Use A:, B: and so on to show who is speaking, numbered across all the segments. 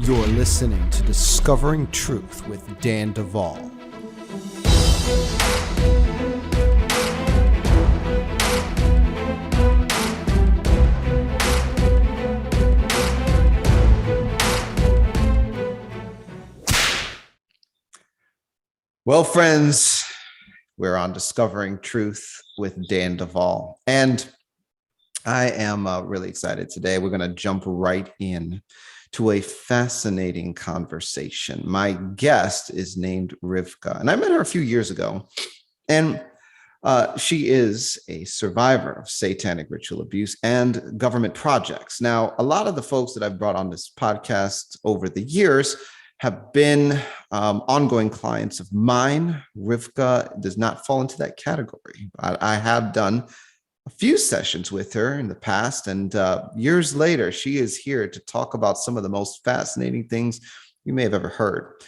A: You're listening to Discovering Truth with Dan Duval. Well, friends, we're on Discovering Truth with Dan Duval, and I am really excited today. We're going to jump right in to a fascinating conversation. My guest is named Rivkah, and I met her a few years ago, and she is a survivor of satanic ritual abuse and government projects. Now, a lot of the folks that I've brought on this podcast over the years have been ongoing clients of mine. Rivkah does not fall into that category. I have done a few sessions with her in the past, and years later, she is here to talk about some of the most fascinating things you may have ever heard.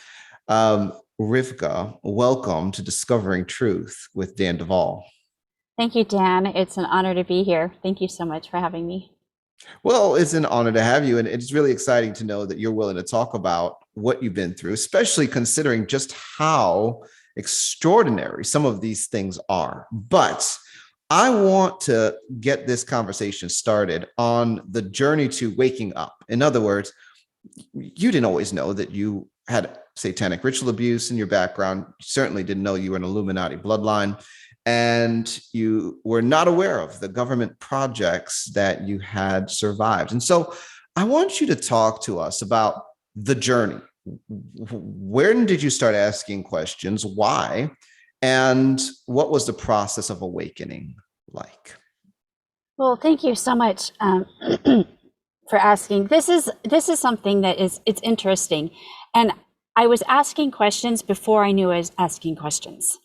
A: Rivkah, welcome to Discovering Truth with Dan Duval.
B: Thank you, Dan. It's an honor to be here. Thank you so much for having me.
A: Well, it's an honor to have you, and it's really exciting to know that you're willing to talk about what you've been through, especially considering just how extraordinary some of these things are. But I want to get this conversation started on the journey to waking up. In other words, you didn't always know that you had satanic ritual abuse in your background. You certainly didn't know you were an Illuminati bloodline. And you were not aware of the government projects that you had survived. And so I want you to talk to us about the journey. When did you start asking questions? Why? And what was the process of awakening like?
B: Well, thank you so much for asking. This is something that it's interesting. And I was asking questions before I knew I was asking questions.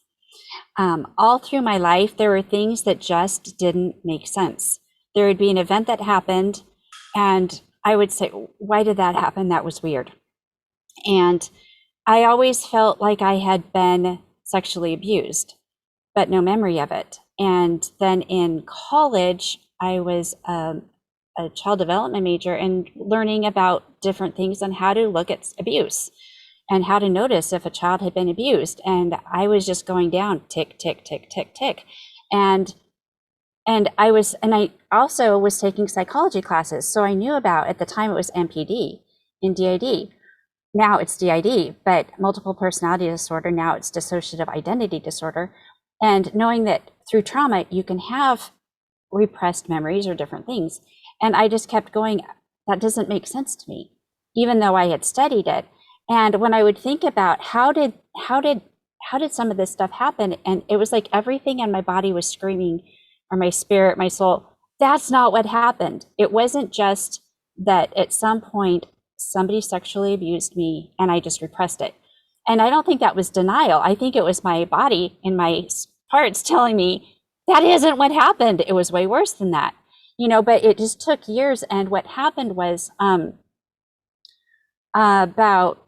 B: All through my life, there were things that just didn't make sense. There would be an event that happened, and I would say, why did that happen? That was weird. And I always felt like I had been sexually abused, but no memory of it. And then in college, I was a child development major and learning about different things on how to look at abuse and how to notice if a child had been abused. And I was just going down, tick, tick, tick, tick, tick. And I also was taking psychology classes. So I knew about, at the time it was MPD and DID. Now it's DID, but multiple personality disorder. Now it's dissociative identity disorder. And knowing that through trauma, you can have repressed memories or different things. And I just kept going, that doesn't make sense to me, even though I had studied it. And when I would think about how did some of this stuff happen, and it was like everything in my body was screaming, or my spirit, my soul, that's not what happened. It wasn't just that at some point somebody sexually abused me and I just repressed it. And I don't think that was denial. I think it was my body and my parts telling me that isn't what happened. It was way worse than that, but it just took years. And what happened was about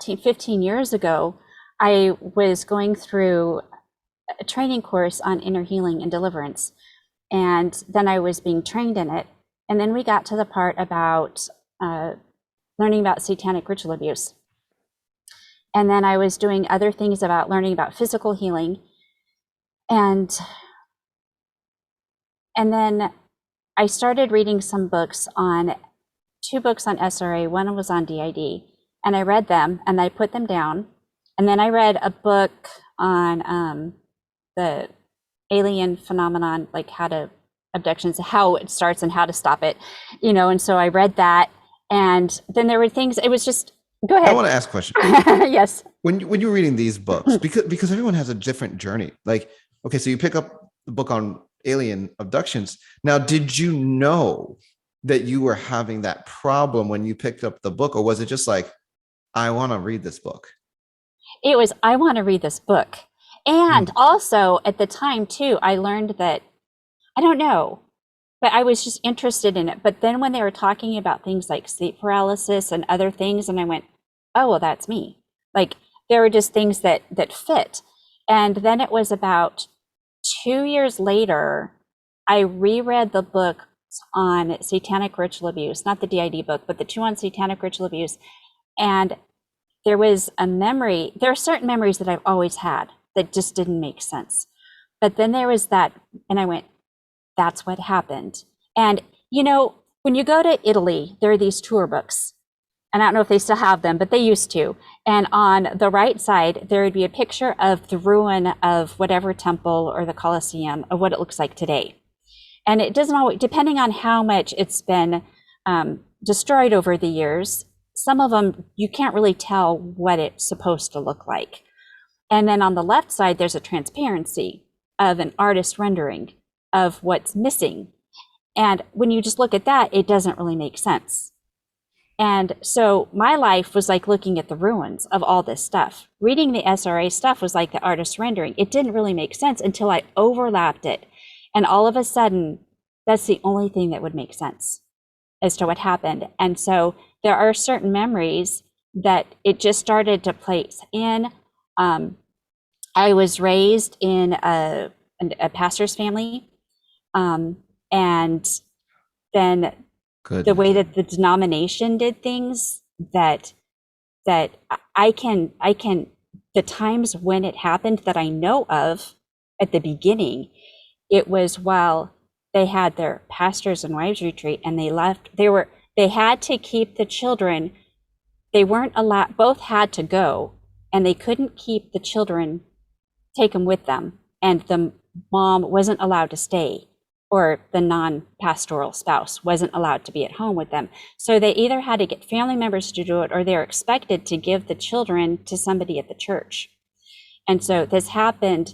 B: 15 years ago, I was going through a training course on inner healing and deliverance. And then I was being trained in it. And then we got to the part about learning about satanic ritual abuse. And then I was doing other things about learning about physical healing. And then I started reading some books two books on SRA. One was on DID. And I read them and I put them down. And then I read a book on the alien phenomenon, like abductions, how it starts and how to stop it, and so I read that. And then there were things, it was just, go ahead.
A: I want to ask a question.
B: Yes.
A: When you're reading these books, because everyone has a different journey. Like, okay, so you pick up the book on alien abductions. Now, did you know that you were having that problem when you picked up the book, or was it just like, I want to read this book?
B: It was, I want to read this book. And also at the time too, I learned that, I don't know, but I was just interested in it. But then when they were talking about things like sleep paralysis and other things, and I went, oh, well, that's me. Like there were just things that fit. And then it was about 2 years later, I reread the book on satanic ritual abuse, not the DID book, but the 2 on satanic ritual abuse. And there was a memory, there are certain memories that I've always had that just didn't make sense. But then there was that, and I went, that's what happened. And, you know, when you go to Italy, there are these tour books. And I don't know if they still have them, but they used to. And on the right side, there would be a picture of the ruin of whatever temple or the Colosseum of what it looks like today. And it doesn't always, depending on how much it's been destroyed over the years, some of them, you can't really tell what it's supposed to look like. And then on the left side, there's a transparency of an artist rendering of what's missing. And when you just look at that, it doesn't really make sense. And so my life was like looking at the ruins of all this stuff. Reading the SRA stuff was like the artist rendering. It didn't really make sense until I overlapped it. And all of a sudden, that's the only thing that would make sense as to what happened. And so there are certain memories that it just started to place in. I was raised in a pastor's family. And then the way that the denomination did things, that I can, the times when it happened that I know of at the beginning, it was while they had their pastors and wives retreat and they left, they had to keep the children, they weren't allowed, both had to go, and they couldn't keep the children, take them with them, and the mom wasn't allowed to stay, or the non-pastoral spouse wasn't allowed to be at home with them. So they either had to get family members to do it, or they're expected to give the children to somebody at the church. And so this happened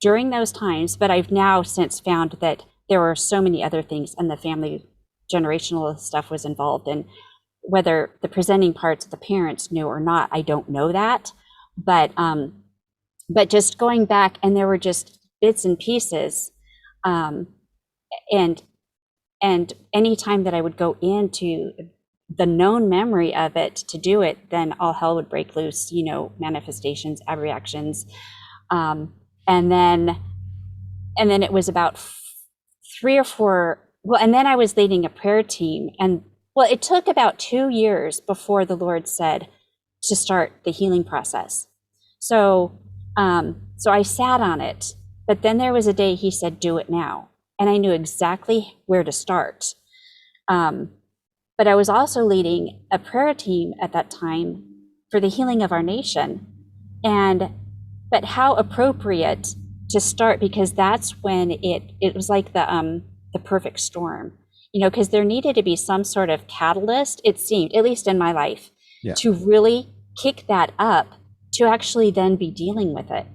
B: during those times, but I've now since found that there were so many other things, and the family generational stuff was involved. And whether the presenting parts of the parents knew or not, I don't know that. But just going back, and there were just bits and pieces. And any time that I would go into the known memory of it to do it, then all hell would break loose, you know, manifestations, abreactions. And then it was about 3 or 4, well, and then I was leading a prayer team, and well, it took about 2 years before the Lord said to start the healing process. So I sat on it, but then there was a day he said, do it now. And I knew exactly where to start. But I was also leading a prayer team at that time for the healing of our nation. But how appropriate to start, because that's when it was like the perfect storm, you know, because there needed to be some sort of catalyst, it seemed, at least in my life, to really kick that up, to actually then be dealing with it.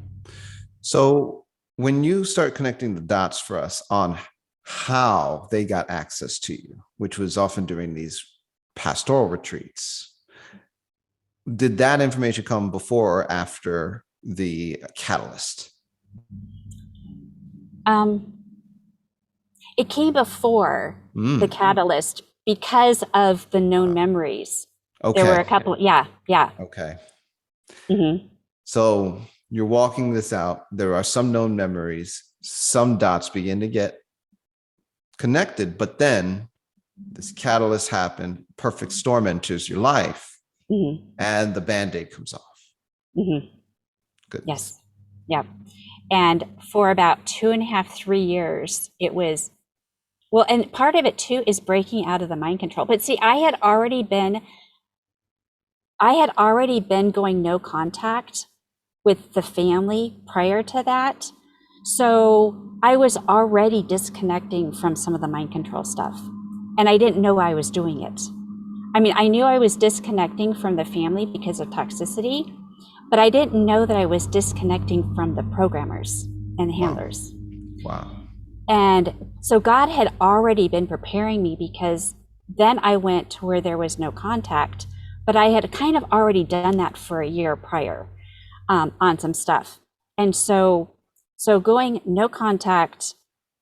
A: So when you start connecting the dots for us on how they got access to you, which was often during these pastoral retreats, did that information come before or after the catalyst?
B: It came before the catalyst because of the known memories.
A: Okay.
B: There were a couple, yeah.
A: Okay.
B: Mm-hmm.
A: So you're walking this out. There are some known memories, some dots begin to get connected, but then this catalyst happened, perfect storm enters your life, and the Band-Aid comes off. Good.
B: Yes. Yeah. And for about 2.5, 3 years, it was, well, and part of it too is breaking out of the mind control. But see, I had already been going no contact with the family prior to that. So I was already disconnecting from some of the mind control stuff, and I didn't know I was doing it. I mean, I knew I was disconnecting from the family because of toxicity, but I didn't know that I was disconnecting from the programmers and the handlers.
A: Wow.
B: And so God had already been preparing me, because then I went to where there was no contact, but I had kind of already done that for a year prior on some stuff. And so going no contact,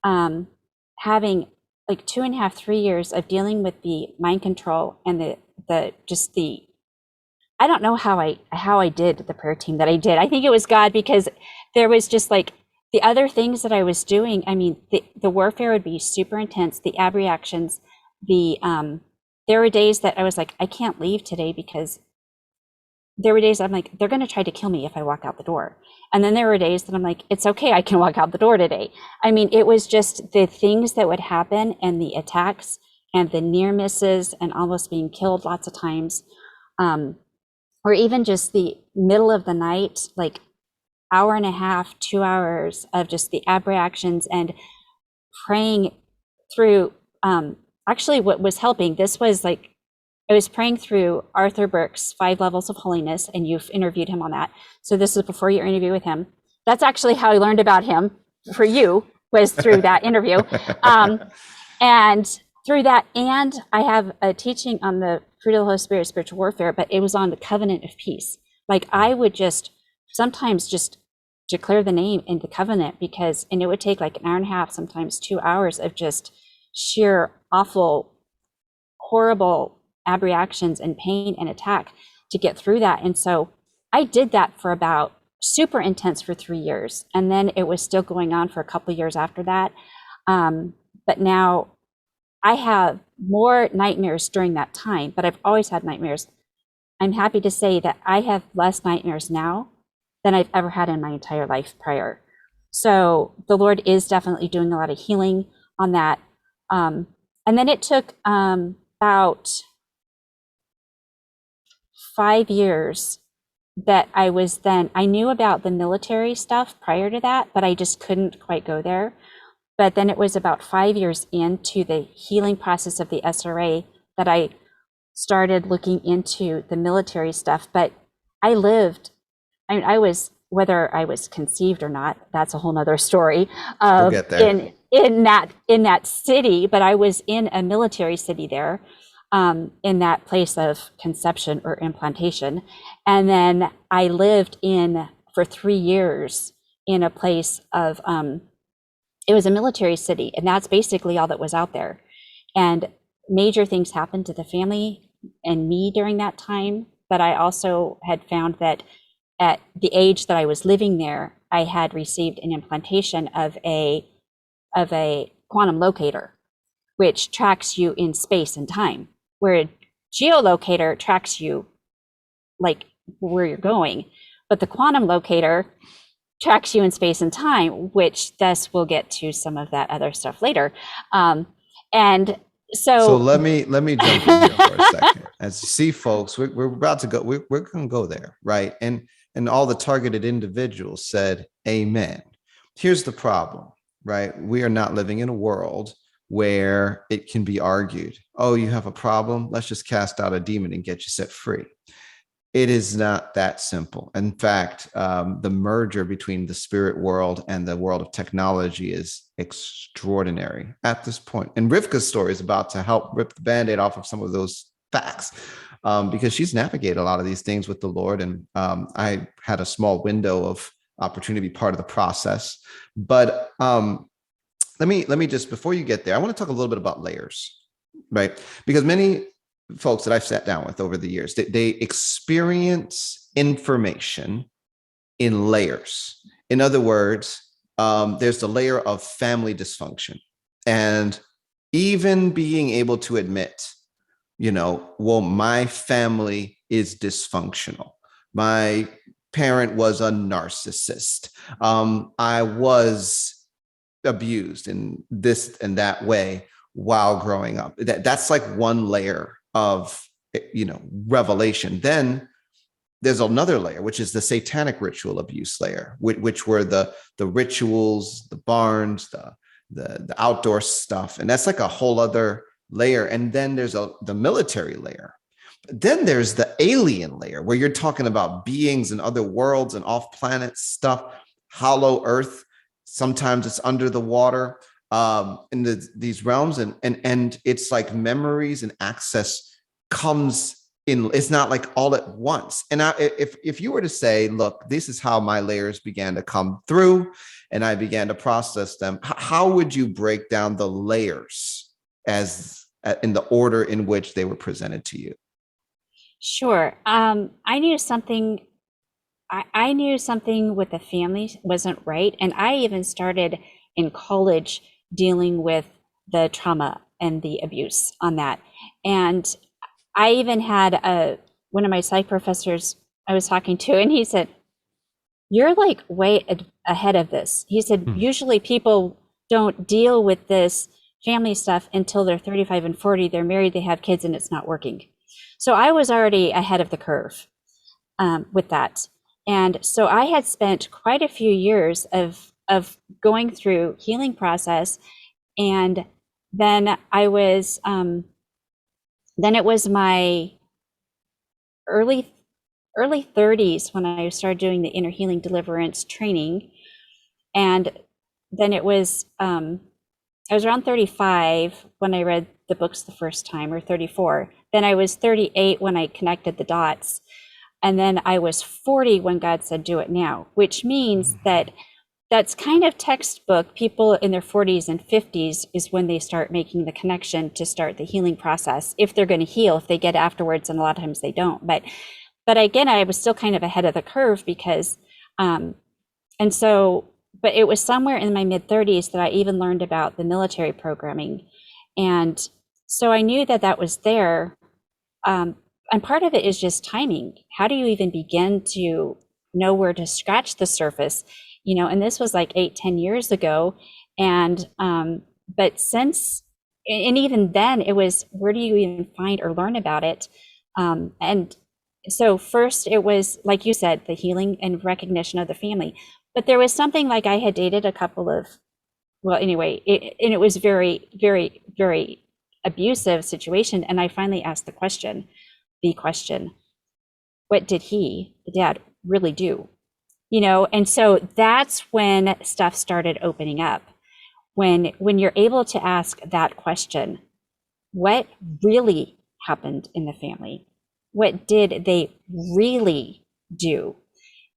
B: having like 2.5, 3 years of dealing with the mind control and I don't know how I did the prayer team that I did. I think it was God, because there was just like, the other things that I was doing, I mean, the warfare would be super intense, the ab reactions, there were days that I was like, I can't leave today because there were days I'm like, they're going to try to kill me if I walk out the door. And then there were days that I'm like, it's okay, I can walk out the door today. I mean, it was just the things that would happen and the attacks and the near misses and almost being killed lots of times. Or even just the middle of the night, like hour and a half, 2 hours of just the ab reactions and praying through. Actually, what was helping, this was like, I was praying through Arthur Burke's 5 Levels of Holiness, and you've interviewed him on that. So this is before your interview with him. That's actually how I learned about him for you, was through that interview. And through that, and I have a teaching on the fruit of the Holy Spirit, spiritual warfare, but it was on the covenant of peace. Like I would just sometimes just declare the name in the covenant and it would take like an hour and a half, sometimes 2 hours of just sheer awful, horrible ab reactions and pain and attack to get through that. And so I did that for about super intense for 3 years. And then it was still going on for a couple of years after that. But now I have more nightmares during that time, but I've always had nightmares. I'm happy to say that I have less nightmares now than I've ever had in my entire life prior. So the Lord is definitely doing a lot of healing on that. And then it took about 5 years that I knew about the military stuff prior to that, but I just couldn't quite go there. But then it was about 5 years into the healing process of the SRA that I started looking into the military stuff. But I was, whether I was conceived or not, that's a whole nother story.
A: We'll get there.
B: In that city, but I was in a military city there, in that place of conception or implantation. And then I lived for 3 years in a place of, it was a military city, and that's basically all that was out there. And major things happened to the family and me during that time. But I also had found that at the age that I was living there, I had received an implantation of a quantum locator, which tracks you in space and time, where a geolocator tracks you like where you're going. But the quantum locator tracks you in space and time, which thus we'll get to some of that other stuff later. And so
A: let me jump in here for a second. As you see, folks, we're about to go. We're going to go there, right? And all the targeted individuals said, "Amen." Here's the problem, right? We are not living in a world where it can be argued. Oh, you have a problem? Let's just cast out a demon and get you set free. It is not that simple. In fact, the merger between the spirit world and the world of technology is extraordinary at this point. And Rivkah's story is about to help rip the Band-Aid off of some of those facts, because she's navigated a lot of these things with the Lord. And I had a small window of opportunity to be part of the process. But let me just, before you get there, I want to talk a little bit about layers, right? Because many folks that I've sat down with over the years, they experience information in layers. In other words, there's the layer of family dysfunction, and even being able to admit, well, my family is dysfunctional. My parent was a narcissist. I was abused in this and that way while growing up. That's like one layer of revelation. Then there's another layer, which is the satanic ritual abuse layer, which were the rituals, the barns, the outdoor stuff, and that's like a whole other layer. And then there's the military layer. Then there's the alien layer, where you're talking about beings in other worlds and off-planet stuff, hollow earth. Sometimes it's under the water. In these realms, and it's like memories and access comes in. It's not like all at once. And if you were to say, look, this is how my layers began to come through, and I began to process them, how would you break down the layers as in the order in which they were presented to you?
B: Sure. I knew something. I knew something with the family wasn't right. And I even started in college dealing with the trauma and the abuse on that. And I even had one of my psych professors I was talking to, and he said, "You're like way ahead of this." He said, "Usually people don't deal with this family stuff until they're 35 and 40. They're married, they have kids, and it's not working." So I was already ahead of the curve with that. And so I had spent quite a few years of going through healing process. And then then it was my early 30s when I started doing the inner healing deliverance training. And then it was I was around 35 when I read the books the first time, or 34. Then I was 38 when I connected the dots. And then I was 40 when God said, "Do it now," which means that that's kind of textbook. People in their 40s and 50s is when they start making the connection to start the healing process. If they're going to heal, if they get afterwards, and a lot of times they don't. But again, I was still kind of ahead of the curve because, and so, but it was somewhere in my mid 30s that I even learned about the military programming. And so I knew that that was there. And part of it is just timing. How do you even begin to know where to scratch the surface? And this was like 8-10 years ago. And, but since, and even then it was, where do you even find or learn about it? And so first it was, like you said, the healing and recognition of the family. But there was something like I had dated a couple of, well, anyway, and it was very, very, very abusive situation. And I finally asked the question, what did the dad, really do? And so that's when stuff started opening up. When you're able to ask that question, what really happened in the family? What did they really do?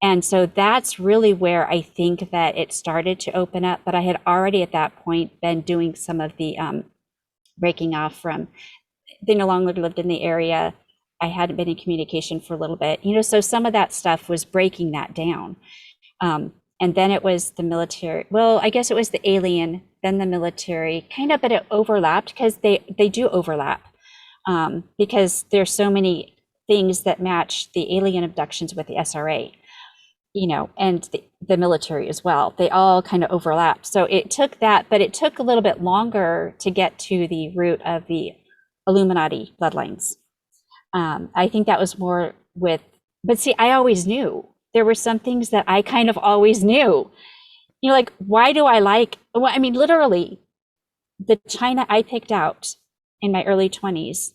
B: And so that's really where I think that it started to open up. But I had already at that point been doing some of the breaking off from, they no longer lived in the area. I hadn't been in communication for a little bit, so some of that stuff was breaking that down. And then it was the military. Well, I guess it was the alien, then the military, kind of, but it overlapped because they do overlap, because there's so many things that match the alien abductions with the SRA, and the military as well. They all kind of overlap. So it took that, but it took a little bit longer to get to the root of the Illuminati bloodlines. I think that was more with, but see, I always knew there were some things that I kind of always knew, like, why do I well, I mean, literally the China I picked out in my early 20s,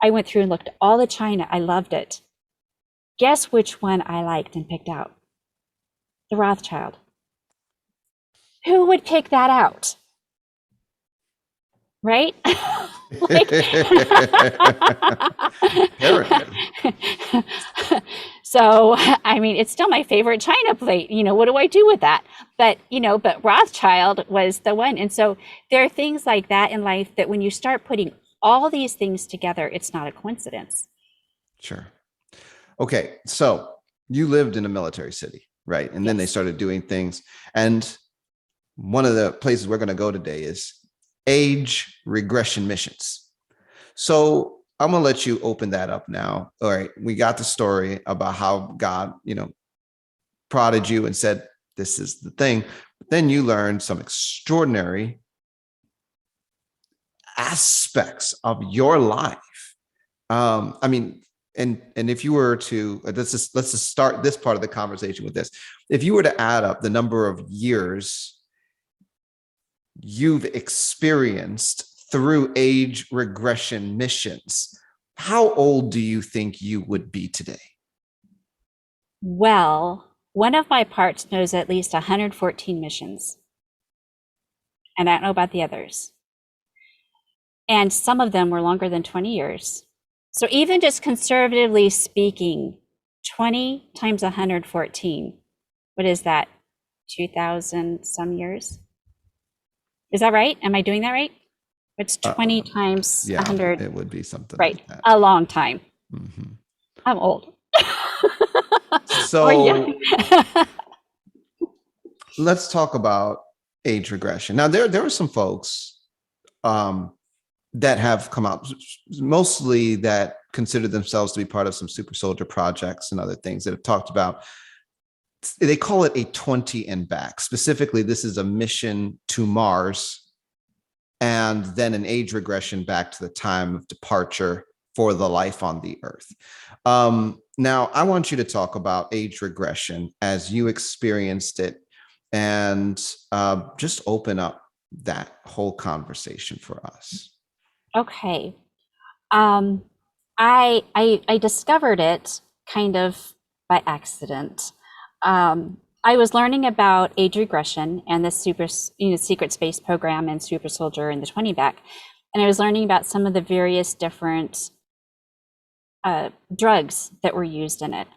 B: I went through and looked at all the China. I loved it. Guess which one I liked and picked out? The Rothschild. Who would pick that out? Right? So, I mean, it's still my favorite China plate. What do I do with that? But, but Rothschild was the one. And so there are things like that in life that when you start putting all these things together, it's not a coincidence.
A: Sure. Okay. So you lived in a military city, right? And then they started doing things. And one of the places we're going to go today is age regression missions. So I'm going to let you open that up now. All right. We got the story about how God, prodded you and said, this is the thing. But then you learned some extraordinary aspects of your life. I mean, and if you were to, let's just start this part of the conversation with this. If you were to add up the number of years you've experienced through age regression missions, how old do you think you would be today?
B: Well, one of my parts knows at least 114 missions. And I don't know about the others. And some of them were longer than 20 years. So even just conservatively speaking, 20 times 114, what is that? 2,000 some years? Is that right? Am I doing that right? It's 20 times 100.
A: It would be something
B: right,
A: like that.
B: A long time.
A: Mm-hmm.
B: I'm old.
A: So let's talk about age regression. Now, there are some folks that have come out, mostly that consider themselves to be part of some super soldier projects and other things that have talked about, they call it a 20 and back. Specifically, this is a mission to Mars and then an age regression back to the time of departure for the life on the earth. Now, I want you to talk about age regression as you experienced it and just open up that whole conversation for us.
B: Okay. I discovered it kind of by accident. I was learning about age regression and the secret space program and super soldier and the 20 back, and I was learning about some of the various different drugs that were used in it.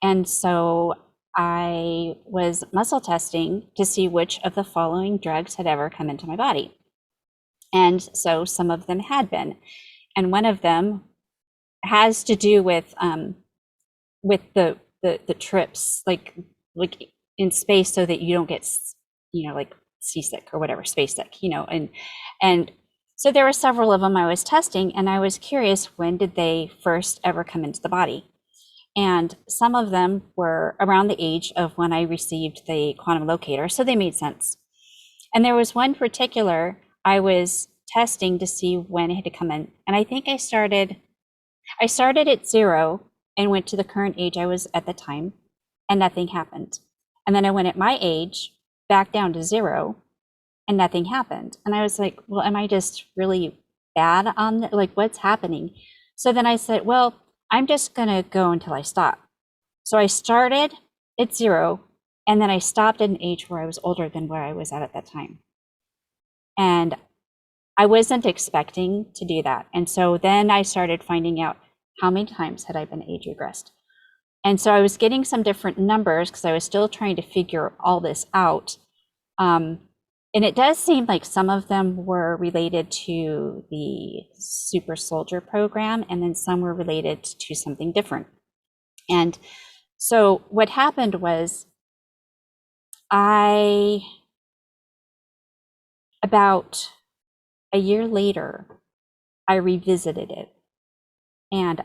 B: And so I was muscle testing to see which of the following drugs had ever come into my body. And so some of them had been, and one of them has to do with the trips, like in space, so that you don't get, like seasick or whatever, space sick, and so there were several of them I was testing, and I was curious, when did they first ever come into the body? And some of them were around the age of when I received the quantum locator, so they made sense. And there was one particular I was testing to see when it had to come in. And I think I started at 0 and went to the current age I was at the time, and nothing happened. And then I went at my age back down to 0 and nothing happened. And I was like, well, am I just really bad on what's happening? So then I said, well, I'm just gonna go until I stop. So I started at 0, and then I stopped at an age where I was older than where I was at that time. And I wasn't expecting to do that. And so then I started finding out how many times had I been age regressed. And so I was getting some different numbers because I was still trying to figure all this out. And it does seem like some of them were related to the super soldier program, and then some were related to something different. And so what happened was about a year later, I revisited it. And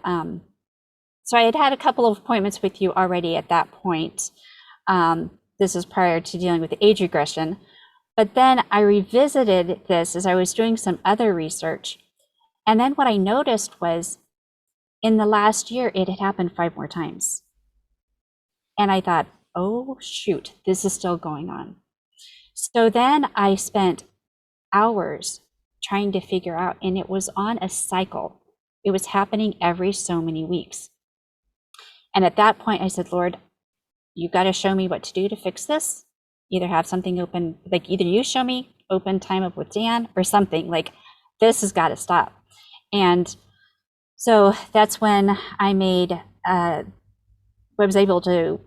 B: so I had had a couple of appointments with you already at that point. This is prior to dealing with the age regression. But then I revisited this as I was doing some other research. And then what I noticed was in the last year, it had happened 5 more times. And I thought, oh, shoot, this is still going on. So then I spent hours trying to figure out, and it was on a cycle. It was happening every so many weeks. And at that point, I said, Lord, you got to show me what to do to fix this. Either have something open, like either you show me open time up with Dan or something, like this has got to stop. And so that's when I was able to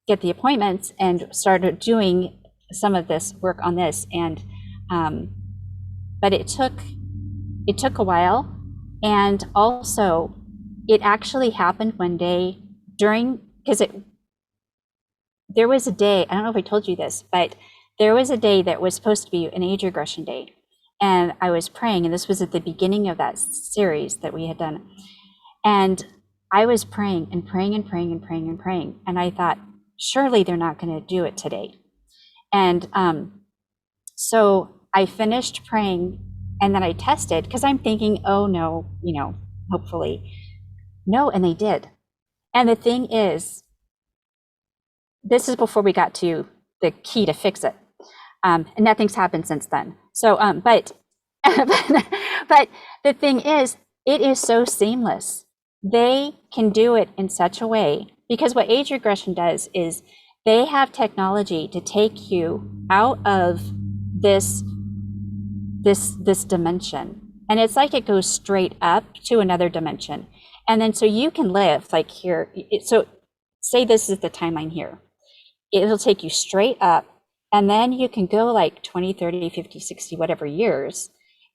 B: get the appointments and started doing some of this work on this. And but it took a while. And also it actually happened one day because there was a day, I don't know if I told you this, but there was a day that was supposed to be an age regression day. And I was praying, and this was at the beginning of that series that we had done. And I was praying and praying and praying and praying and praying. And I thought, surely they're not going to do it today. And so I finished praying, and then I tested, because I'm thinking, oh no, hopefully. No, and they did. And the thing is, this is before we got to the key to fix it. And nothing's happened since then. So, but the thing is, it is so seamless. They can do it in such a way, because what age regression does is they have technology to take you out of this dimension. And it's like it goes straight up to another dimension. And then so you can live like here. So say this is the timeline here. It'll take you straight up, and then you can go like 20, 30, 50, 60, whatever years.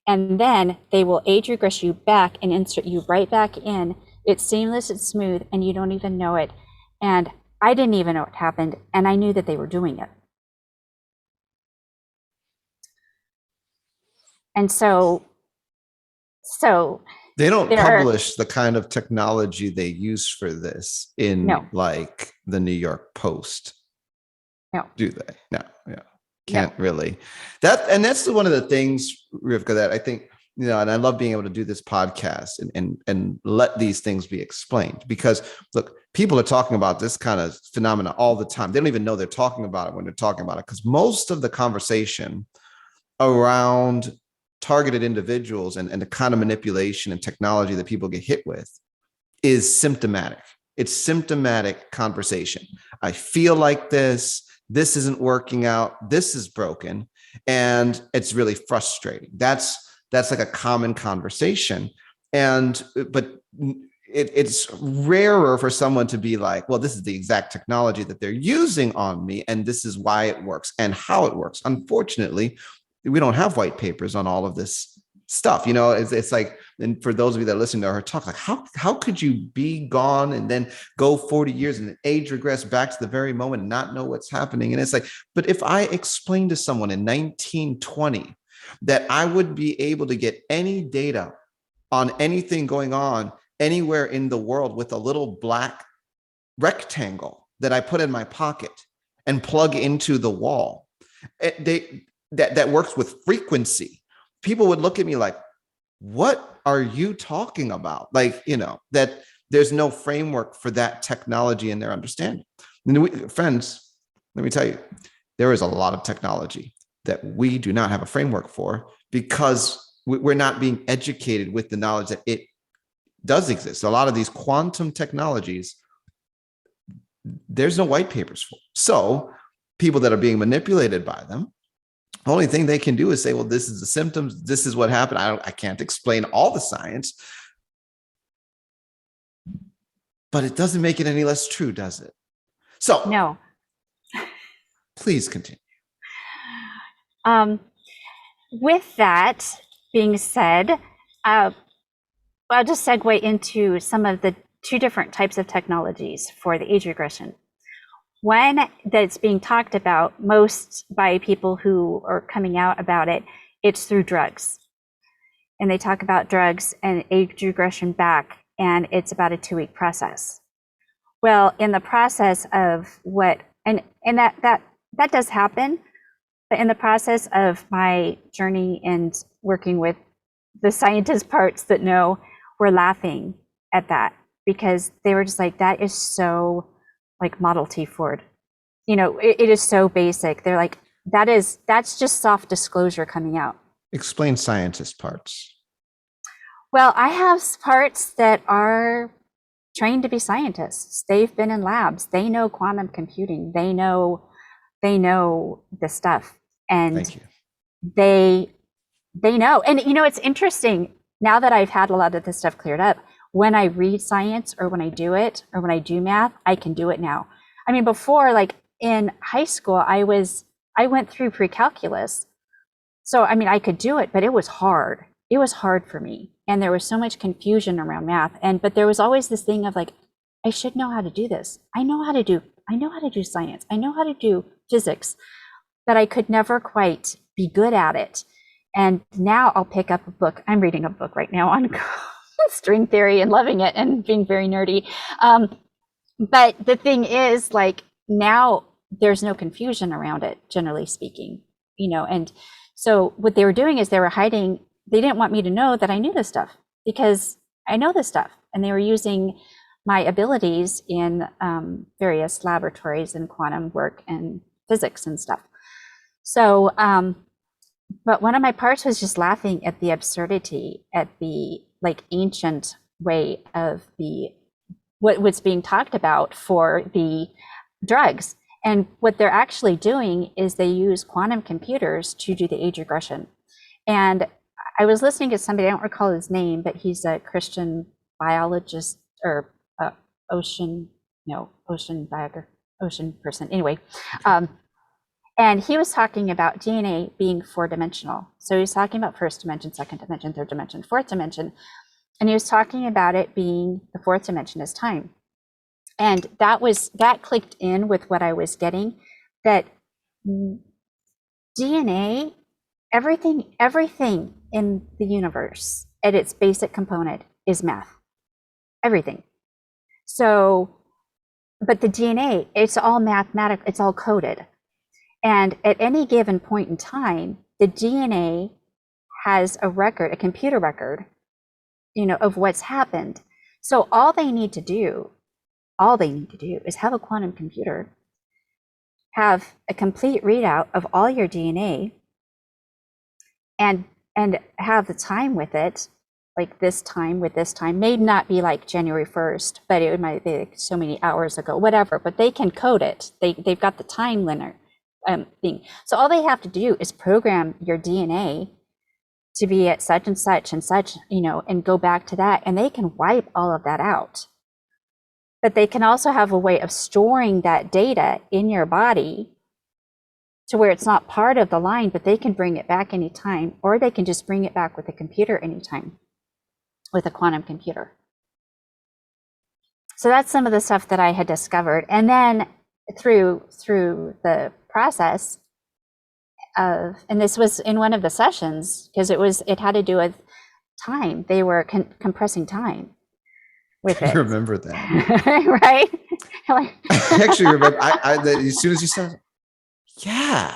B: And then they will age regress you back and insert you right back in. It's seamless, it's smooth, and you don't even know it. And I didn't even know what happened, and I knew that they were doing it. And so
A: They don't
B: there are,
A: publish the kind of technology they use for this in
B: no,
A: like the New York Post,
B: no,
A: do they? No, yeah,
B: no,
A: can't really. That's one of the things, Rivkah, that I think, you know, and I love being able to do this podcast and let these things be explained, because look, people are talking about this kind of phenomena all the time. They don't even know they're talking about it when they're talking about it, because most of the conversation around targeted individuals and the kind of manipulation and technology that people get hit with is symptomatic. It's symptomatic conversation. I feel like this isn't working out, this is broken, and it's really frustrating. That's like a common conversation. But it's rarer for someone to be like, well, this is the exact technology that they're using on me, and this is why it works and how it works. Unfortunately, we don't have white papers on all of this stuff. You know, it's like, and for those of you that are listening to her talk, like how could you be gone and then go 40 years and age regress back to the very moment and not know what's happening? And it's like, but if I explained to someone in 1920 that I would be able to get any data on anything going on anywhere in the world with a little black rectangle that I put in my pocket and plug into the wall, that works with frequency, people would look at me like, what are you talking about? Like, you know, that there's no framework for that technology in their understanding. And friends, let me tell you, there is a lot of technology that we do not have a framework for, because we're not being educated with the knowledge that it does exist. A lot of these quantum technologies, there's no white papers for. So people that are being manipulated by them, the only thing they can do is say, well, this is the symptoms, this is what happened. I can't explain all the science, but it doesn't make it any less true, does it? So
B: no.
A: please continue.
B: With that being said, I'll just segue into some of the two different types of technologies for the age regression. One that's being talked about most by people who are coming out about it, it's through drugs. And they talk about drugs and age regression back, and it's about a 2-week process. Well, in the process of and that does happen, but in the process of my journey and working with the scientist parts that know, were laughing at that, because they were just like, that is so like Model T Ford. You know, it is so basic. They're like, that's just soft disclosure coming out.
A: Explain scientist parts.
B: Well, I have parts that are trained to be scientists. They've been in labs. They know quantum computing. They know the stuff. And
A: Thank you.
B: they know. And you know, it's interesting, now that I've had a lot of this stuff cleared up, when I read science or when I do it or when I do math, I can do it now. I mean, before, like in high school, I went through pre-calculus. So, I mean, I could do it, but it was hard. It was hard for me. And there was so much confusion around math. But there was always this thing of like, I should know how to do this. I know how to do science. I know how to do physics, but I could never quite be good at it. And now I'll pick up a book. I'm reading a book right now on string theory and loving it and being very nerdy. But the thing is, like, now there's no confusion around it, generally speaking, you know. And so what they were doing is they were hiding. They didn't want me to know that I knew this stuff, because I know this stuff. And they were using my abilities in various laboratories and quantum work and physics and stuff. So, but one of my parts was just laughing at the absurdity, at the like ancient way of what was being talked about for the drugs. And what they're actually doing is they use quantum computers to do the age regression. And I was listening to somebody, I don't recall his name, but he's a Christian biologist or ocean person. Anyway, and he was talking about DNA being 4-dimensional. So he was talking about first dimension, second dimension, third dimension, fourth dimension. And he was talking about it being the fourth dimension is time. And that clicked in with what I was getting, that DNA, everything in the universe at its basic component is math. Everything. So, but the DNA, it's all mathematical, it's all coded. And at any given point in time, the DNA has a record, a computer record, of what's happened. So all they need to do is have a quantum computer, have a complete readout of all your DNA, and have the time with it, like this time with this time, may not be like January 1st, but it might be like so many hours ago, whatever, but they can code it. They've got the time linear thing. So all they have to do is program your DNA to be at such and such and such, and go back to that, and they can wipe all of that out. But they can also have a way of storing that data in your body to where it's not part of the line, but they can bring it back anytime, or they can just bring it back with a computer anytime, with a quantum computer. So that's some of the stuff that I had discovered. And then through the process of, and this was in one of the sessions, because it had to do with time. They were compressing time with it.
A: I remember that.
B: Right?
A: I actually remember, as soon as you said, yeah.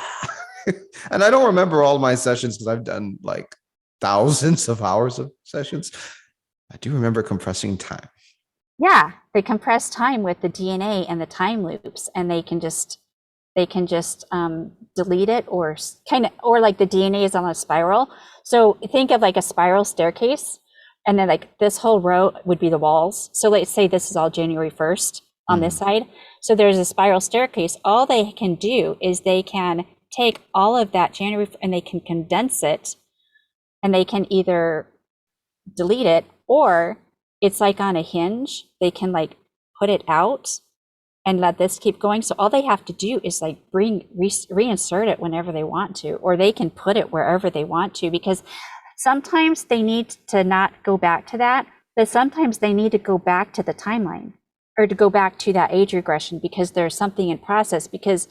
A: And I don't remember all my sessions because I've done like thousands of hours of sessions. I do remember compressing time.
B: Yeah, they compress time with the DNA and the time loops, and they can just delete it, or like the DNA is on a spiral. So think of like a spiral staircase, and then like this whole row would be the walls. So let's say this is all January 1st on this side. So there's a spiral staircase. All they can do is they can take all of that January and they can condense it, and they can either delete it, or it's like on a hinge. They can like put it out and let this keep going. So all they have to do is like reinsert it whenever they want to, or they can put it wherever they want to, because sometimes they need to not go back to that, but sometimes they need to go back to the timeline, or to go back to that age regression, because there's something in process. Because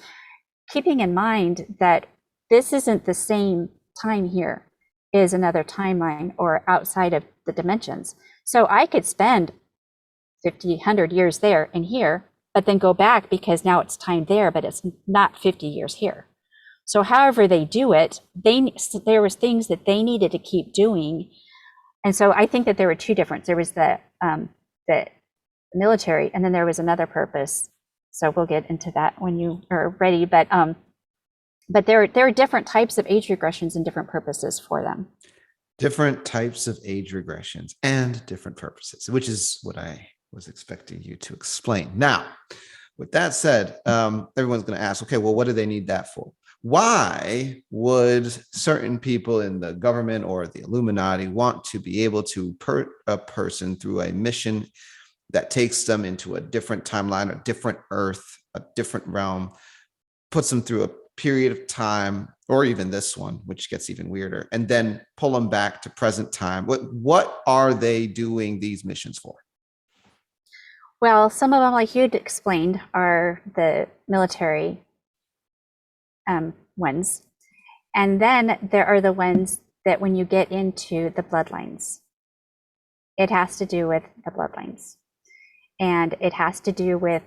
B: keeping in mind that this isn't the same time here is another timeline, or outside of the dimensions. So I could spend 50, 100 years there and here, but then go back, because now it's time there, but it's not 50 years here. So however they do it, there was things that they needed to keep doing. And so I think that there were two different. There was the military, and then there was another purpose. So we'll get into that when you are ready. But there are different types of age regressions and different purposes for them.
A: Different types of age regressions and different purposes, which is what I was expecting you to explain. Now, with that said, everyone's going to ask, okay, well, what do they need that for? Why would certain people in the government or the Illuminati want to be able to put a person through a mission that takes them into a different timeline, a different Earth, a different realm, puts them through a period of time, or even this one, which gets even weirder, and then pull them back to present time? What are they doing these missions for?
B: Well, some of them, like you'd explained, are the military ones. And then there are the ones that when you get into the bloodlines, it has to do with the bloodlines. And it has to do with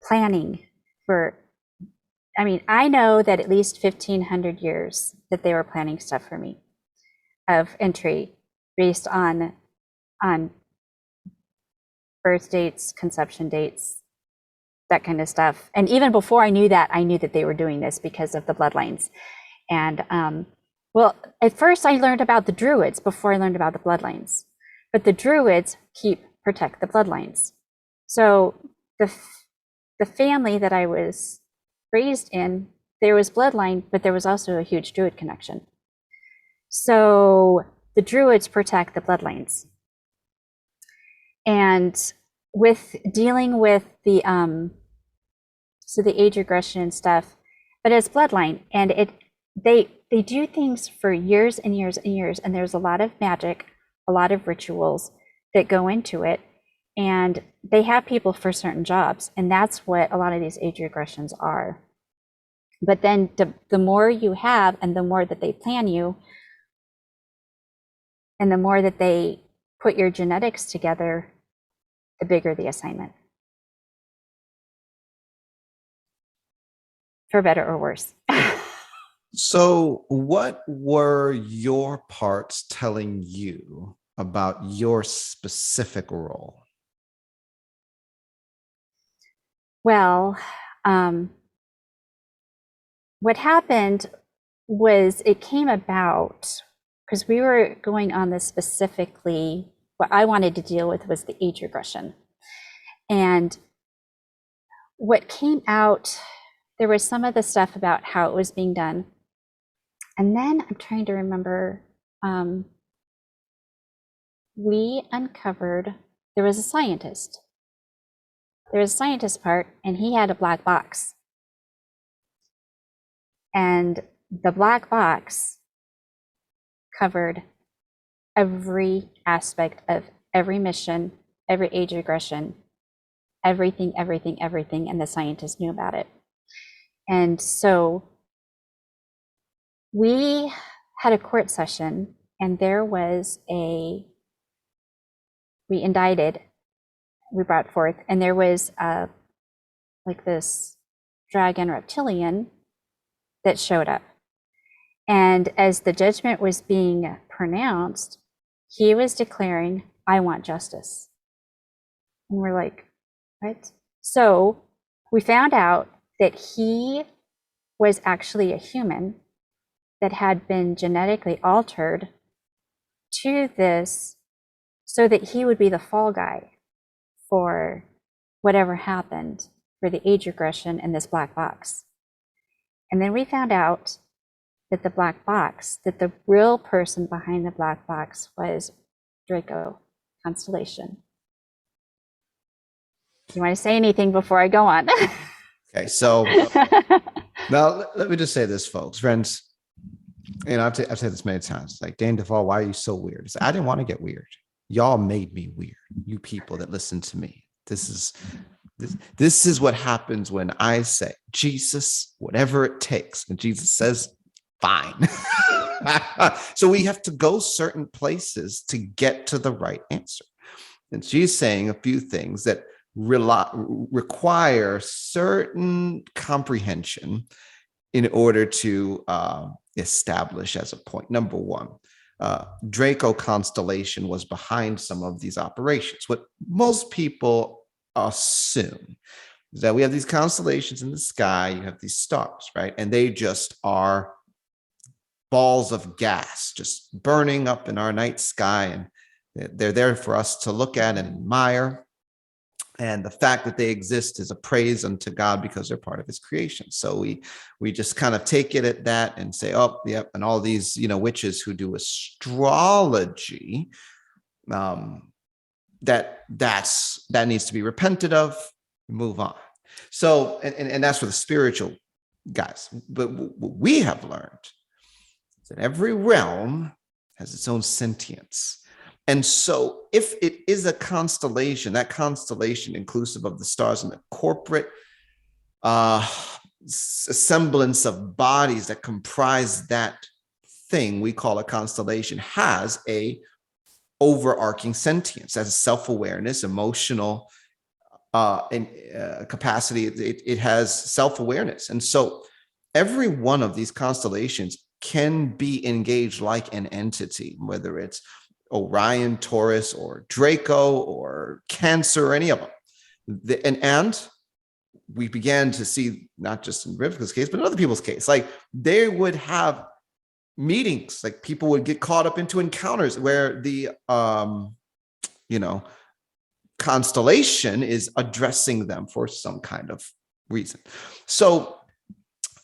B: planning for, I know that at least 1,500 years that they were planning stuff for me of entry based on birth dates, conception dates, that kind of stuff. And even before I knew that they were doing this because of the bloodlines. And well, at first I learned about the druids before I learned about the bloodlines. But the druids protect the bloodlines. So the family that I was raised in, there was bloodline, but there was also a huge druid connection. So the druids protect the bloodlines. And with dealing with the age regression and stuff, but it's bloodline, and they do things for years and years and years, and there's a lot of magic, a lot of rituals that go into it. And they have people for certain jobs, and that's what a lot of these age regressions are. But then the more you have, and the more that they plan you, and the more that they put your genetics together, the bigger the assignment. For better or worse.
A: So what were your parts telling you about your specific role?
B: Well, what happened was it came about because we were going on this specifically. What I wanted to deal with was the age regression. And what came out, there was some of the stuff about how it was being done. And then I'm trying to remember, we uncovered, there was a scientist. There was a scientist part, and he had a black box. And the black box covered every aspect of every mission, every age regression, everything, and the scientists knew about it. And so we had a court session, and there was we indicted, we brought forth, and there was like this dragon reptilian that showed up. And as the judgment was being pronounced, he was declaring, I want justice. And we're like, what? So we found out that he was actually a human that had been genetically altered to this so that he would be the fall guy for whatever happened for the age regression in this black box. And then we found out that the black box, that the real person behind the black box was Draco, Constellation. Do you want to say anything before I go on?
A: Okay, so now let me just say this, folks, friends. You know, I've said this many times. Like, Dan Duval, why are you so weird? I didn't want to get weird. Y'all made me weird. You people that listen to me. This is what happens when I say, Jesus, whatever it takes. And Jesus says, fine. So we have to go certain places to get to the right answer. And she's saying a few things that require certain comprehension in order to establish as a point. Number one, Draco Constellation was behind some of these operations. What most people assume is that we have these constellations in the sky, you have these stars, right? And they just are balls of gas just burning up in our night sky, and they're there for us to look at and admire. And the fact that they exist is a praise unto God because they're part of his creation. So we just kind of take it at that and say, oh, yep. And all these, witches who do astrology, that needs to be repented of, move on. So, and that's for the spiritual guys. But what we have learned is that every realm has its own sentience. And so if it is a constellation, that constellation inclusive of the stars and the corporate semblance of bodies that comprise that thing we call a constellation, has a overarching sentience, as self-awareness, emotional and capacity. It has self-awareness. And so every one of these constellations can be engaged like an entity, whether it's Orion, Taurus, or Draco, or Cancer, or any of them. And we began to see, not just in Rivkah's case, but in other people's case, like they would have meetings, like people would get caught up into encounters where the, constellation is addressing them for some kind of reason. So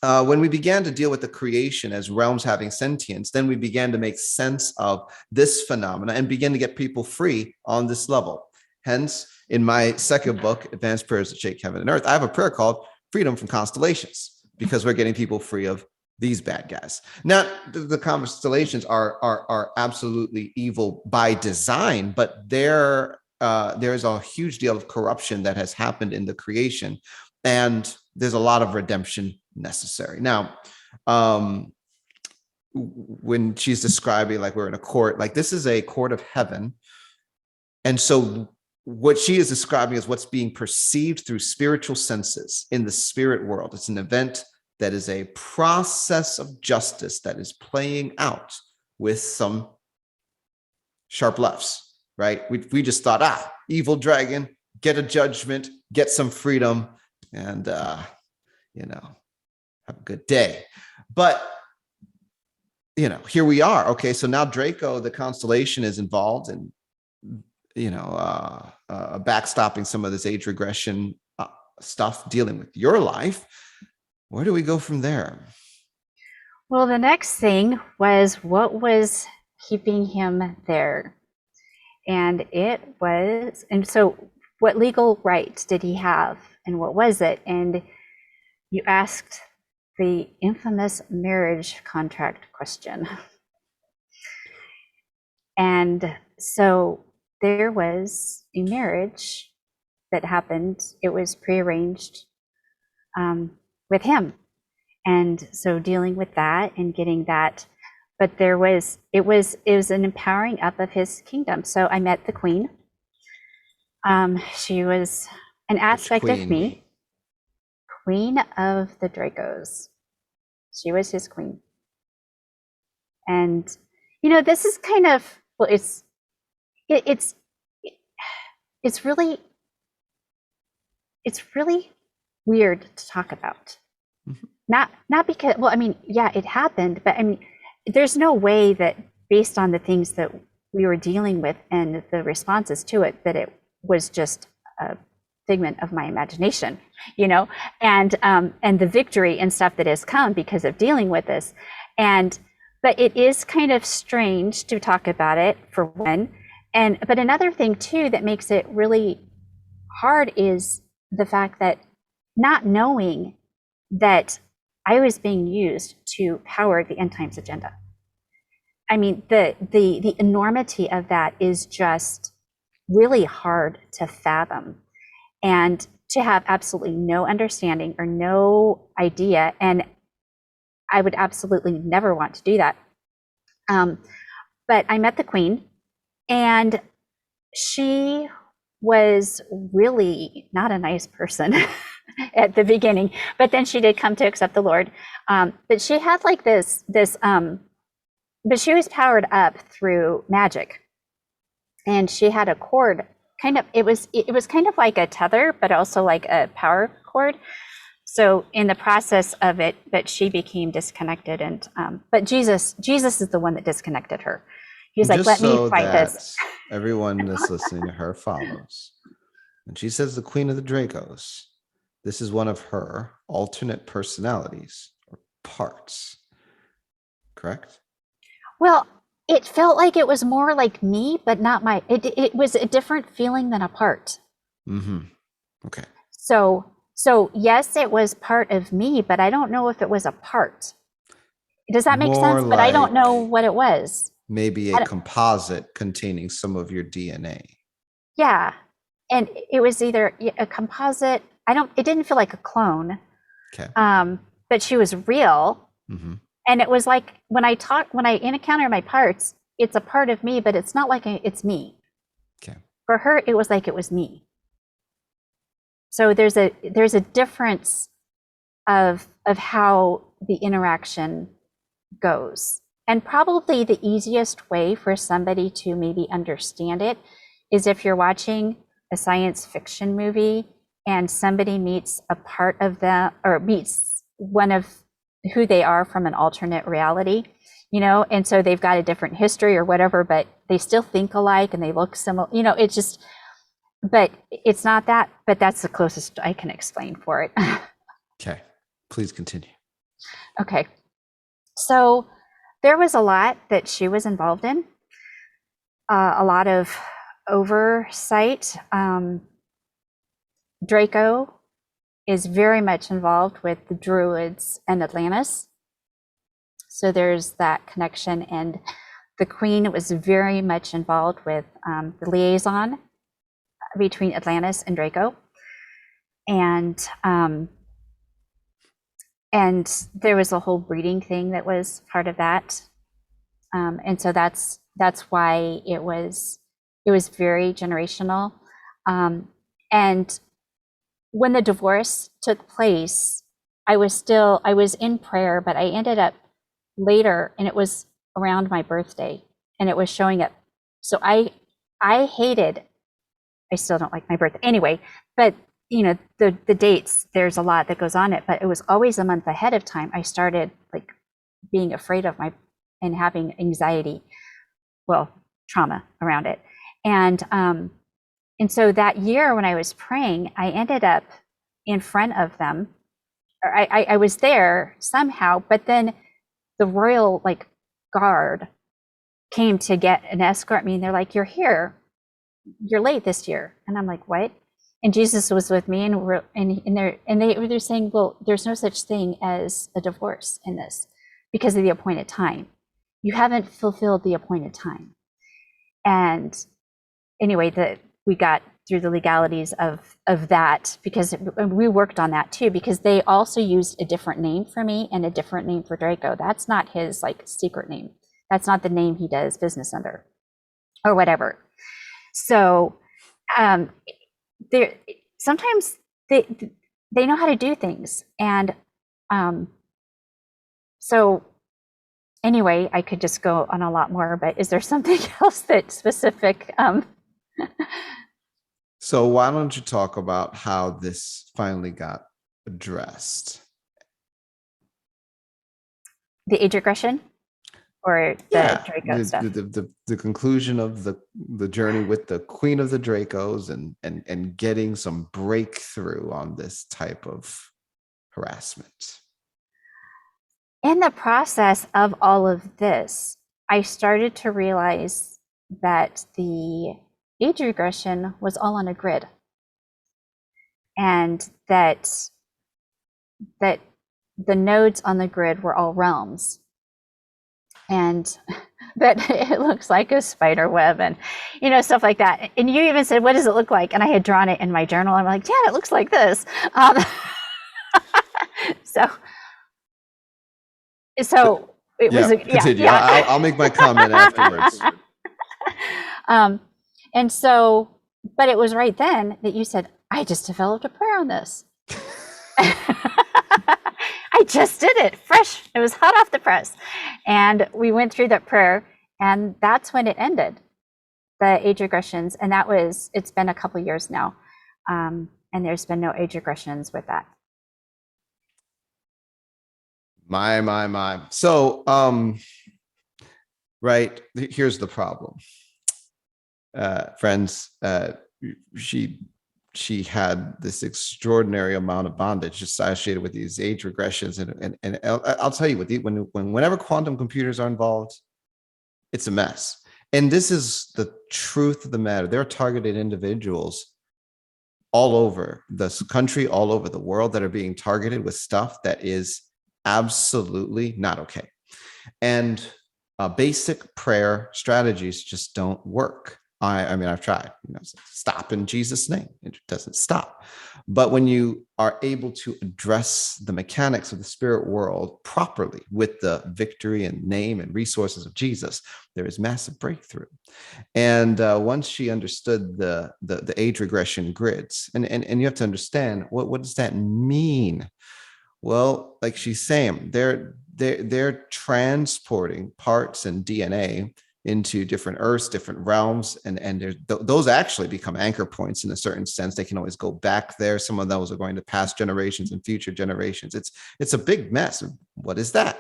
A: when we began to deal with the creation as realms having sentience, then we began to make sense of this phenomena and begin to get people free on this level. Hence, in my second book, Advanced Prayers that Shake Heaven and Earth, I have a prayer called Freedom from Constellations, because we're getting people free of these bad guys. Now, the constellations are absolutely evil by design, but their there's a huge deal of corruption that has happened in the creation, and there's a lot of redemption necessary. Now, when she's describing like we're in a court, like this is a court of heaven. And so what she is describing is what's being perceived through spiritual senses in the spirit world. It's an event that is a process of justice that is playing out with some sharp lefts, right? We just thought, evil dragon, get a judgment, get some freedom, and, have a good day. But, here we are. Okay, so now Draco, the Constellation, is involved in, backstopping some of this age regression stuff, dealing with your life. Where do we go from there?
B: Well, the next thing was what was keeping him there. And so what legal rights did he have and what was it? And you asked the infamous marriage contract question. And so there was a marriage that happened. It was prearranged with him. And so dealing with that and getting that, but it was an empowering up of his kingdom. So I met the queen. She was an aspect of me, queen of the Dracos. She was his queen. And, this is kind of, well, it's really weird to talk about. Mm-hmm. Not because, well, I mean, yeah, it happened, but I mean, there's no way that based on the things that we were dealing with and the responses to it, that it was just a figment of my imagination, and the victory and stuff that has come because of dealing with this. But it is kind of strange to talk about it, for one. But another thing too that makes it really hard is the fact that not knowing that I was being used to power the end times agenda. I mean, the enormity of that is just really hard to fathom, and to have absolutely no understanding or no idea. And I would absolutely never want to do that. But I met the queen, and she was really not a nice person at the beginning, but then she did come to accept the Lord. But she had like this, but she was powered up through magic, and she had a cord. It was kind of like a tether, but also like a power cord. So in the process of it, but she became disconnected, and but Jesus is the one that disconnected her. He's like, let me fight this.
A: Everyone that's listening to her follows. And she says the Queen of the Dracos. This is one of her alternate personalities or parts. Correct? Well,
B: it felt like it was more like me, but not it was a different feeling than a part.
A: Mm-hmm. Okay.
B: So yes, it was part of me, but I don't know if it was a part. Does that make sense? But I don't know what it was.
A: Maybe a composite containing some of your DNA.
B: Yeah. And it was either a composite. It didn't feel like a clone.
A: Okay.
B: But she was real.
A: Mm-hmm.
B: And it was like when I encounter my parts, it's a part of me, but it's not like it's me.
A: Okay.
B: For her, it was like it was me. So there's a difference of how the interaction goes. And probably the easiest way for somebody to maybe understand it is if you're watching a science fiction movie and somebody meets a part of them, or meets one of who they are from an alternate reality, and so they've got a different history or whatever, but they still think alike and they look similar, it's just, but it's not that, but that's the closest I can explain for it.
A: Okay, please continue.
B: Okay, so there was a lot that she was involved in, a lot of oversight. Draco is very much involved with the Druids and Atlantis. So there's that connection, and the Queen was very much involved with the liaison between Atlantis and Draco, and there was a whole breeding thing that was part of that, and so that's why it was very generational, and when the divorce took place, I was in prayer, but I ended up later, and it was around my birthday, and it was showing up. So I hated, I still don't like my birthday anyway, but you know, the dates, there's a lot that goes on it, but it was always a month ahead of time. I started like being afraid of and having anxiety, well, trauma around it. And so that year when I was praying, I ended up in front of them, or I was there somehow, but then the royal like guard came to get and escort me, and they're like, "You're here, you're late this year." And I'm like, "What?" And Jesus was with me, and they're saying, "Well, there's no such thing as a divorce in this because of the appointed time. You haven't fulfilled the appointed time." And anyway, we got through the legalities of that, because we worked on that too, because they also used a different name for me and a different name for Draco. That's not his like secret name. That's not the name he does business under or whatever. So sometimes they know how to do things. And so anyway, I could just go on a lot more, but is there something else that's specific?
A: So why don't you talk about how this finally got addressed?
B: The age regression, or the Draco stuff?
A: The conclusion of the journey with the Queen of the Dracos, and getting some breakthrough on this type of harassment.
B: In the process of all of this, I started to realize that the age regression was all on a grid, and that the nodes on the grid were all realms, and that it looks like a spider web, and you know, stuff like that. And you even said, "What does it look like?" And I had drawn it in my journal. I'm like, "Yeah, it looks like this." So it was.
A: Continue. Yeah. I'll make my comment afterwards.
B: And so, but it was right then that you said, "I just developed a prayer on this." I just did it fresh. It was hot off the press. And we went through that prayer, and that's when it ended, the age regressions. And it's been a couple years now. And there's been no age regressions with that.
A: My. So, right, here's the problem. Friends, she had this extraordinary amount of bondage associated with these age regressions, and I'll tell you, whenever quantum computers are involved, it's a mess. And this is the truth of the matter. There are targeted individuals all over this country, all over the world, that are being targeted with stuff that is absolutely not okay. And basic prayer strategies just don't work. I mean, I've tried, stop in Jesus' name. It doesn't stop. But when you are able to address the mechanics of the spirit world properly with the victory and name and resources of Jesus, there is massive breakthrough. And once she understood the age regression grids, and you have to understand, what does that mean? Well, like she's saying, they're transporting parts and DNA into different earths, different realms, and those actually become anchor points in a certain sense. They can always go back there. Some of those are going to past generations and future generations. It's a big mess. What is that?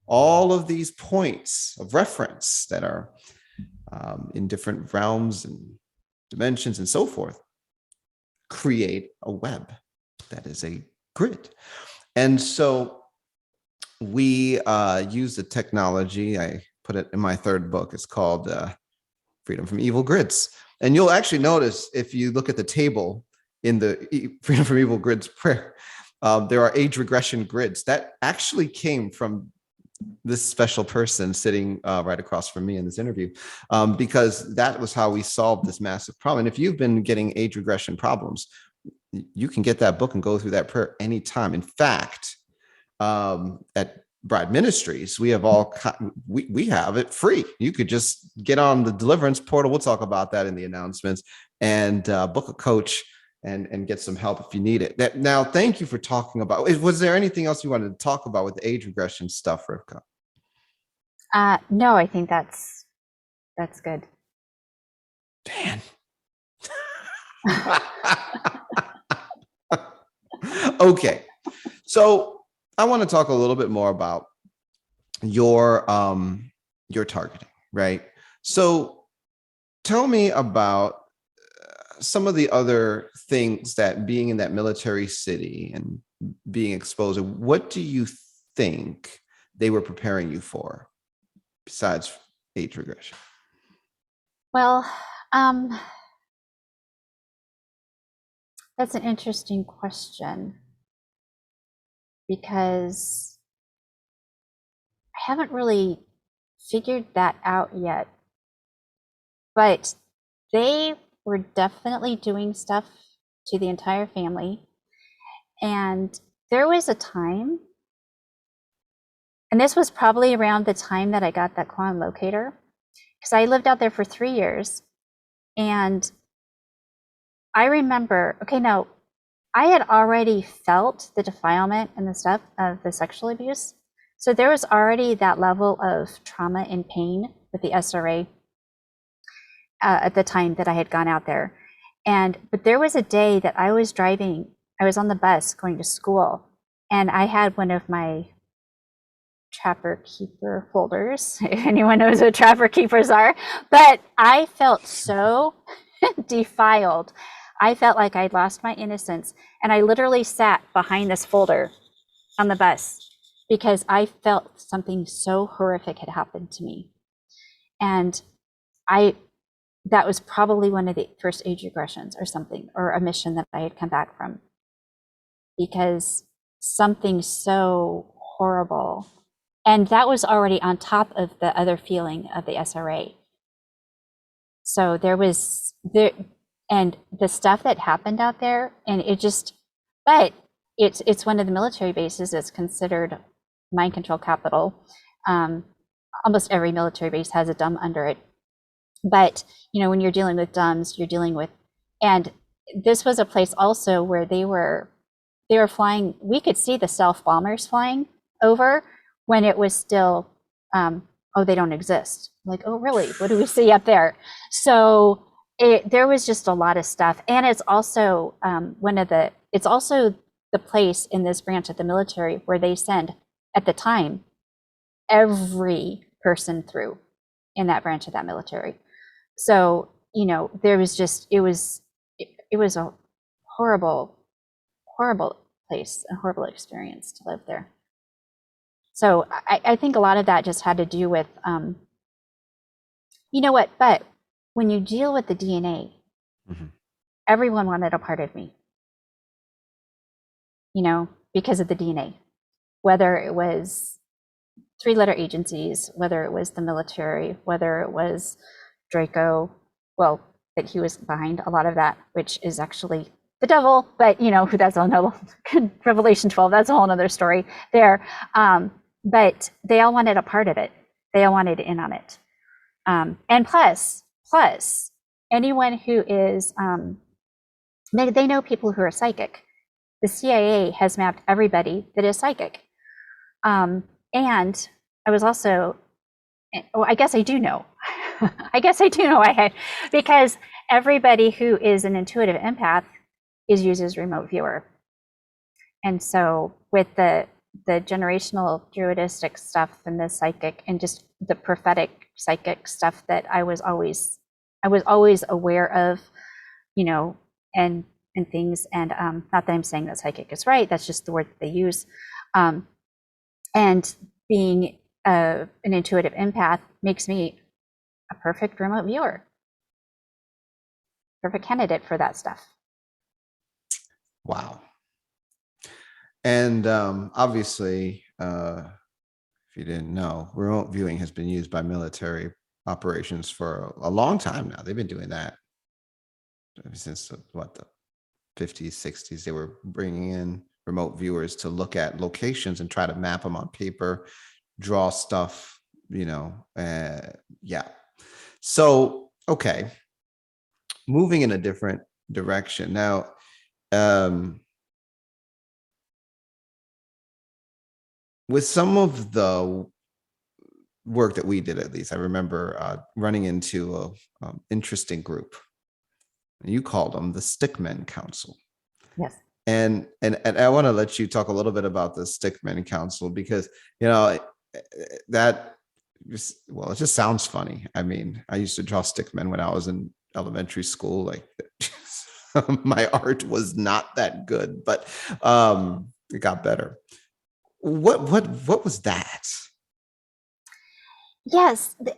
A: All of these points of reference that are in different realms and dimensions and so forth create a web that is a grid. And so we use the technology. I put it in my third book. It's called Freedom from Evil Grids. And you'll actually notice, if you look at the table in the Freedom from Evil Grids prayer, there are age regression grids that actually came from this special person sitting right across from me in this interview, because that was how we solved this massive problem. And if you've been getting age regression problems, you can get that book and go through that prayer anytime. In fact, at Bride Ministries, we have we have it free. You could just get on the deliverance portal. We'll talk about that in the announcements, and book a coach and get some help if you need it. Now, thank you for talking about. Was there anything else you wanted to talk about with the age regression stuff, Rivkah?
B: No, I think that's good.
A: Dan. Okay, so I want to talk a little bit more about your targeting, right? So tell me about some of the other things that being in that military city and being exposed. What do you think they were preparing you for besides age regression?
B: Well, that's an interesting question, because I haven't really figured that out yet. But they were definitely doing stuff to the entire family. And there was a time, and this was probably around the time that I got that quantum locator, because I lived out there for 3 years. And I remember, okay, now I had already felt the defilement and the stuff of the sexual abuse. So there was already that level of trauma and pain with the SRA at the time that I had gone out there. But there was a day that I was driving, I was on the bus going to school, and I had one of my Trapper Keeper folders, if anyone knows what Trapper Keepers are, but I felt so defiled. I felt like I'd lost my innocence, and I literally sat behind this folder on the bus because I felt something so horrific had happened to me. And that was probably one of the first age regressions or something, or a mission that I had come back from, because something so horrible. And that was already on top of the other feeling of the SRA. So and the stuff that happened out there, and but it's one of the military bases that's considered mind control capital. Almost every military base has a dumb under it. But, when you're dealing with dumbs, you're dealing with, and this was a place also where they were flying. We could see the stealth bombers flying over when it was still, they don't exist. Like, oh, really? What do we see up there? So there was just a lot of stuff. And it's also it's also the place in this branch of the military where they send, at the time, every person through in that branch of that military. So, there was just, it was a horrible, horrible place, a horrible experience to live there. So I think a lot of that just had to do with, but when you deal with the DNA, mm-hmm. everyone wanted a part of me, because of the DNA, whether it was 3-letter agencies, whether it was the military, whether it was Draco, that he was behind a lot of that, which is actually the devil, but that's another Revelation 12, that's a whole nother story there. But they all wanted a part of it. They all wanted in on it. And plus anyone who is, they know people who are psychic. The CIA has mapped everybody that is psychic. And I was also, I guess I do know. Because everybody who is an intuitive empath is used as remote viewer. And so with the generational druidistic stuff and the psychic and just the prophetic psychic stuff that I was always aware of, and things. And not that I'm saying that psychic is right, that's just the word that they use. And being an intuitive empath makes me a perfect remote viewer, perfect candidate for that stuff.
A: Wow. And obviously, if you didn't know, remote viewing has been used by military operations for a long time now. They've been doing that since what, the 50s, 60s. They were bringing in remote viewers to look at locations and try to map them on paper, draw stuff, yeah. So, okay, moving in a different direction now. With some of the work that we did, at least I remember running into a interesting group. You called them the Stickman Council.
B: Yes.
A: And I want to let you talk a little bit about the Stickman Council, because that, well, it just sounds funny. I mean, I used to draw stickmen when I was in elementary school. Like, my art was not that good, but it got better. What was that?
B: Yes, we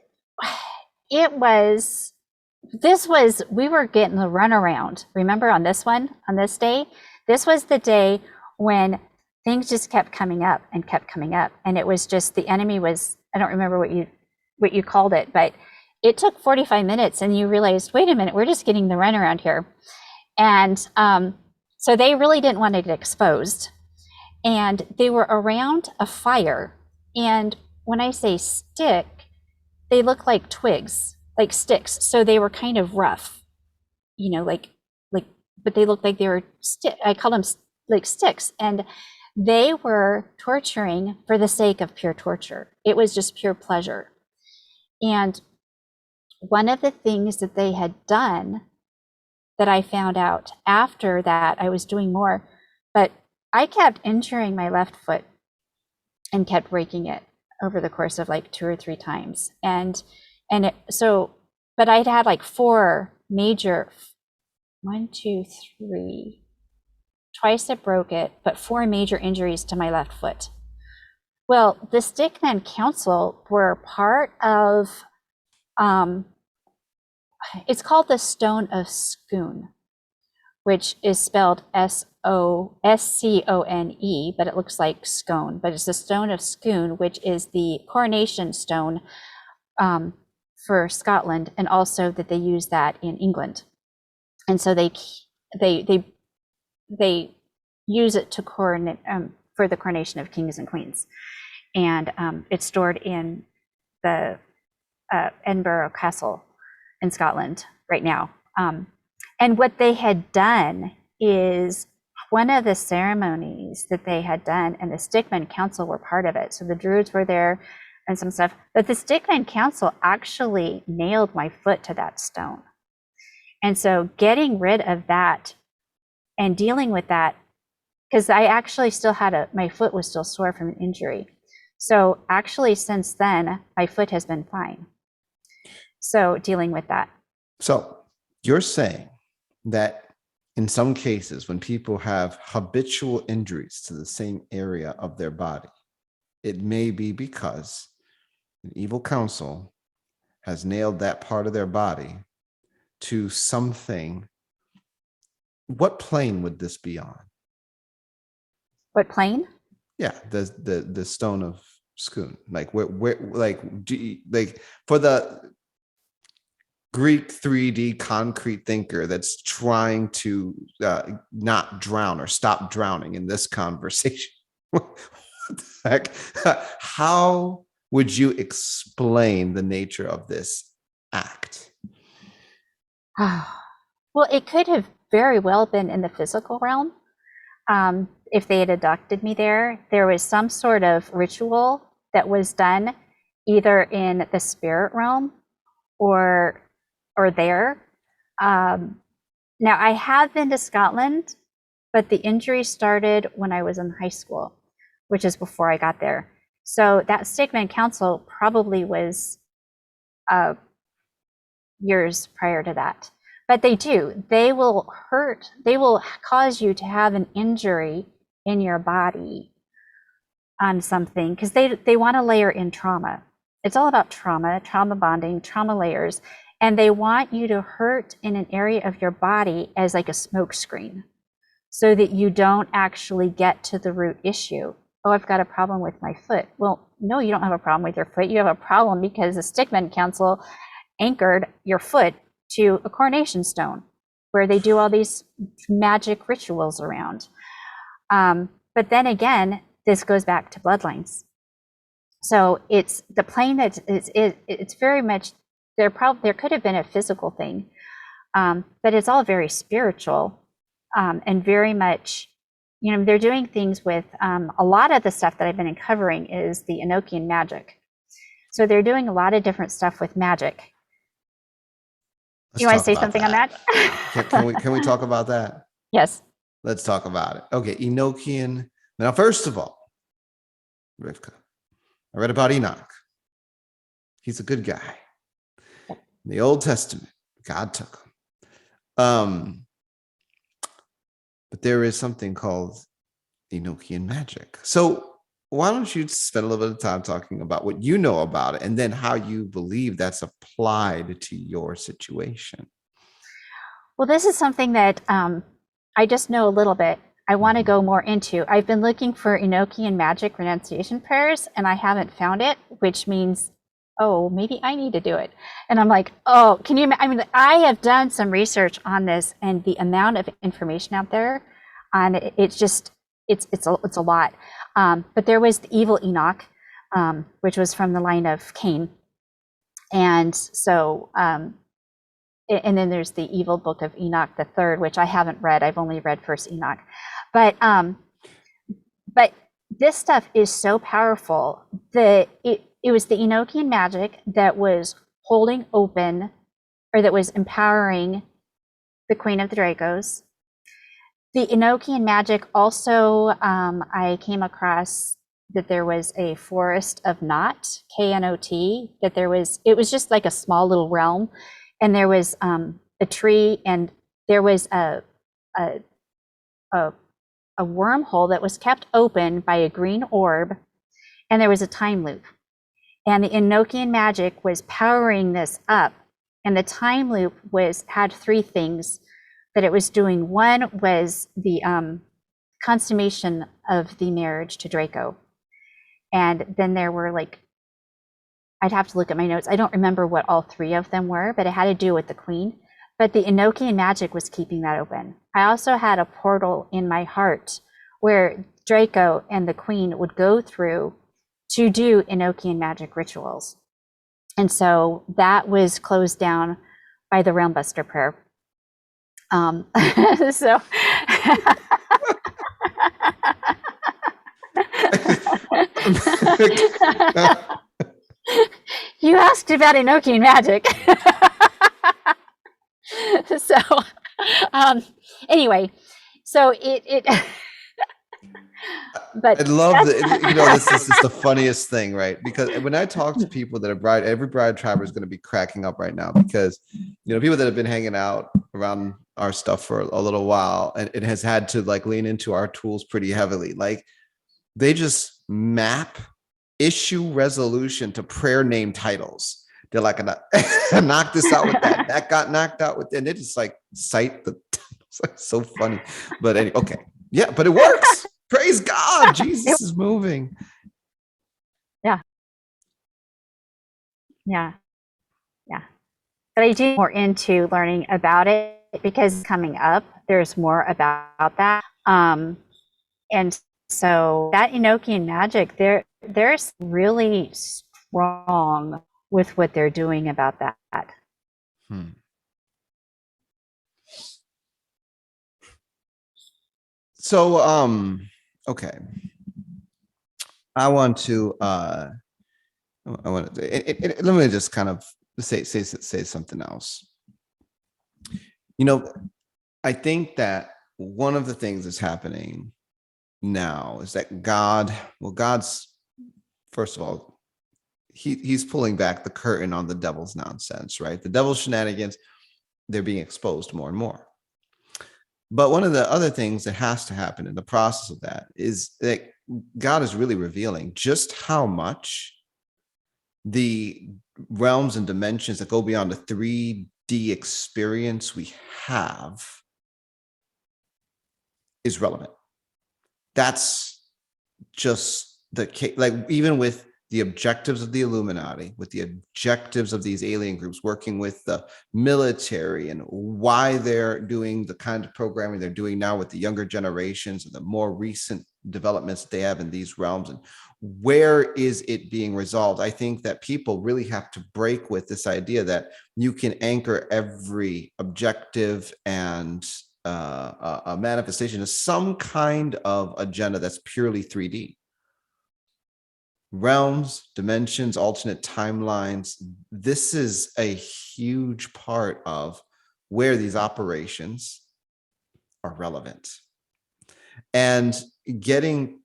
B: were getting the runaround. Remember on this day, this was the day when things just kept coming up. And it was just, the enemy was, I don't remember what you called it, but it took 45 minutes and you realized, wait a minute, we're just getting the runaround here. And so they really didn't want to get exposed. And they were around a fire. And when I say stick, they look like twigs, like sticks. So they were kind of rough, but they looked like they were I call them like sticks. And they were torturing for the sake of pure torture. It was just pure pleasure. And one of the things that they had done that I found out after that, I was doing more, but I kept injuring my left foot and kept breaking it over the course of like 2 or 3 times. But I'd had like 4 major, 1, 2, 3, twice it broke it, but 4 major injuries to my left foot. Well, the Stickman Council were part of, it's called the Stone of Scone, which is spelled Scone, but it looks like scone, but it's the Stone of Scone, which is the coronation stone for Scotland, and also that they use that in England. And so they use it to coronate for the coronation of kings and queens. And it's stored in the Edinburgh Castle in Scotland right now. And what they had done is, one of the ceremonies that they had done, and the Stickman Council were part of it. So the Druids were there and some stuff, but the Stickman Council actually nailed my foot to that stone. And so getting rid of that and dealing with that, because I actually still had my foot was still sore from an injury. So actually since then, my foot has been fine. So dealing with that.
A: So you're saying that in some cases, when people have habitual injuries to the same area of their body, it may be because an evil council has nailed that part of their body to something. What plane would this be on?
B: What plane?
A: Yeah, the Stone of Scone. Like where like do you, like for the Greek 3D concrete thinker that's trying to not drown or stop drowning in this conversation. What the heck? How would you explain the nature of this act?
B: Well, it could have very well been in the physical realm. If they had abducted me there was some sort of ritual that was done either in the spirit realm or there. Now, I have been to Scotland, but the injury started when I was in high school, which is before I got there. So that Stickman Council probably was years prior to that. But they will cause you to have an injury in your body on something, because they want to layer in trauma. It's all about trauma bonding, trauma layers. And they want you to hurt in an area of your body as like a smoke screen, so that you don't actually get to the root issue. Oh, I've got a problem with my foot. Well, no, you don't have a problem with your foot. You have a problem because the Stickman Council anchored your foot to a coronation stone where they do all these magic rituals around. But then again, this goes back to bloodlines. So it's the plane that it's very much, there could have been a physical thing, but it's all very spiritual, and very much, they're doing things with, a lot of the stuff that I've been covering is the Enochian magic. So they're doing a lot of different stuff with magic. You want to say something on that?
A: Can we talk about that?
B: Yes.
A: Let's talk about it. Okay, Enochian. Now, first of all, Rivkah, I read about Enoch. He's a good guy. In the Old Testament, God took him. But there is something called Enochian magic. So why don't you spend a little bit of time talking about what you know about it and then how you believe that's applied to your situation?
B: Well, this is something that I just know a little bit. I want to go more into. I've been looking for Enochian magic renunciation prayers, and I haven't found it, which means, oh, maybe I need to do it. And I'm like, oh, can you? I mean, I have done some research on this, and the amount of information out there on it, it's just, it's a lot. But there was the evil Enoch, which was from the line of Cain, and so. And then there's the evil book of Enoch, the third, which I haven't read. I've only read First Enoch. But this stuff is so powerful that it was the Enochian magic that was holding open, or that was empowering the Queen of the Dracos. The Enochian magic also, I came across that there was a forest of Knot, Knot, that it was just like a small little realm. And there was a tree, and there was a wormhole that was kept open by a green orb, and there was a time loop. And the Enochian magic was powering this up, and the time loop had three things that it was doing. One was the consummation of the marriage to Draco, and then there were like, I'd have to look at my notes. I don't remember what all three of them were, but it had to do with the queen. But the Enochian magic was keeping that open. I also had a portal in my heart where Draco and the queen would go through to do Enochian magic rituals. And so that was closed down by the Realm Buster prayer. So you asked about Enochian magic. So anyway, so it but
A: I love that. This is the funniest thing, right? Because when I talk to people that are every bride trapper is going to be cracking up right now, because people that have been hanging out around our stuff for a little while, and it has had to like lean into our tools pretty heavily. Like they just map issue resolution to prayer name titles. They're like, knock this out with that. That got knocked out with, and they just like cite the. It's like so funny, but anyway, okay, yeah, but it works. Praise God, Jesus is moving.
B: Yeah. But I do more into learning about it because coming up, there's more about that. And so that Enochian magic, they're really strong with what they're doing about that.
A: So, okay. I want to let me just kind of say something else. I think that one of the things that's happening now is that God's, first of all, he's pulling back the curtain on the devil's nonsense, right? The devil's shenanigans, they're being exposed more and more. But one of the other things that has to happen in the process of that is that God is really revealing just how much the realms and dimensions that go beyond the 3D experience we have is relevant. That's just the case. Like even with the objectives of the Illuminati, with the objectives of these alien groups, working with the military, and why they're doing the kind of programming they're doing now with the younger generations and the more recent developments that they have in these realms, and where is it being resolved? I think that people really have to break with this idea that you can anchor every objective and a manifestation of some kind of agenda that's purely 3D. Realms, dimensions, alternate timelines. This is a huge part of where these operations are relevant. And getting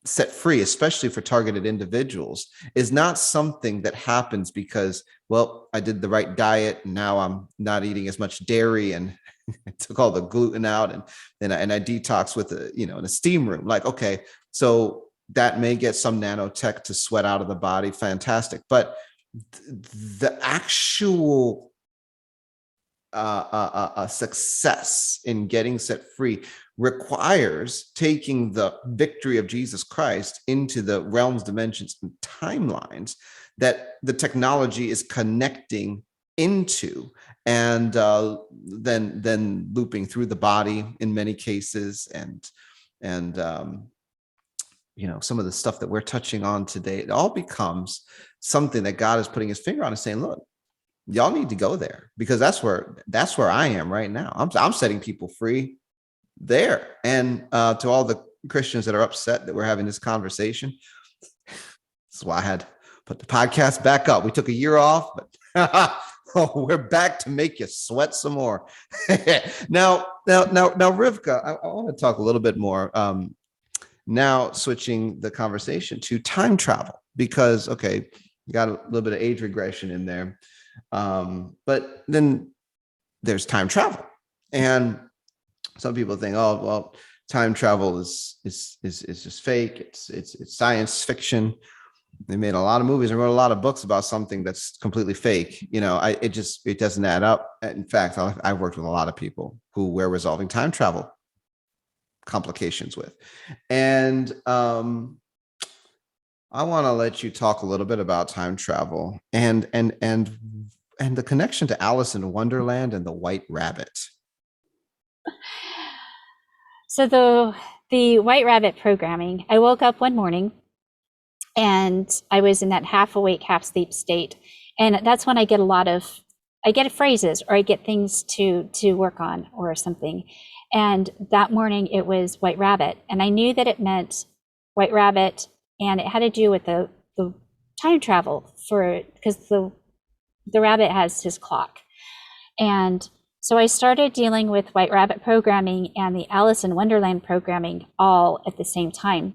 A: set free, especially for targeted individuals, is not something that happens because, well, I did the right diet and now I'm not eating as much dairy and I took all the gluten out and I detox with in a steam room. Like, okay, so that may get some nanotech to sweat out of the body. Fantastic. But the actual success in getting set free requires taking the victory of Jesus Christ into the realms, dimensions, and timelines that the technology is connecting into, and then looping through the body in many cases, and some of the stuff that we're touching on today. It all becomes something that God is putting his finger on and saying, look, y'all need to go there, because that's where I am right now. I'm setting people free there. And to all the Christians that are upset that we're having this conversation, that's why I had to put the podcast back up. We took a year off, but we're back to make you sweat some more. Now, Rivkah, I want to talk a little bit more. Now switching the conversation to time travel, because, okay, you got a little bit of age regression in there. But then there's time travel. And some people think, oh, well, time travel is just fake. It's science fiction. They made a lot of movies and wrote a lot of books about something that's completely fake. It doesn't add up. In fact, I've worked with a lot of people who we're resolving time travel complications with. And I want to let you talk a little bit about time travel and the connection to Alice in Wonderland and the White Rabbit.
B: So the White Rabbit programming, I woke up one morning and I was in that half awake, half sleep state. And that's when I get phrases, or I get things to work on or something. And that morning it was White Rabbit. And I knew that it meant White Rabbit, and it had to do with the time travel, because the rabbit has his clock. And so I started dealing with White Rabbit programming and the Alice in Wonderland programming all at the same time.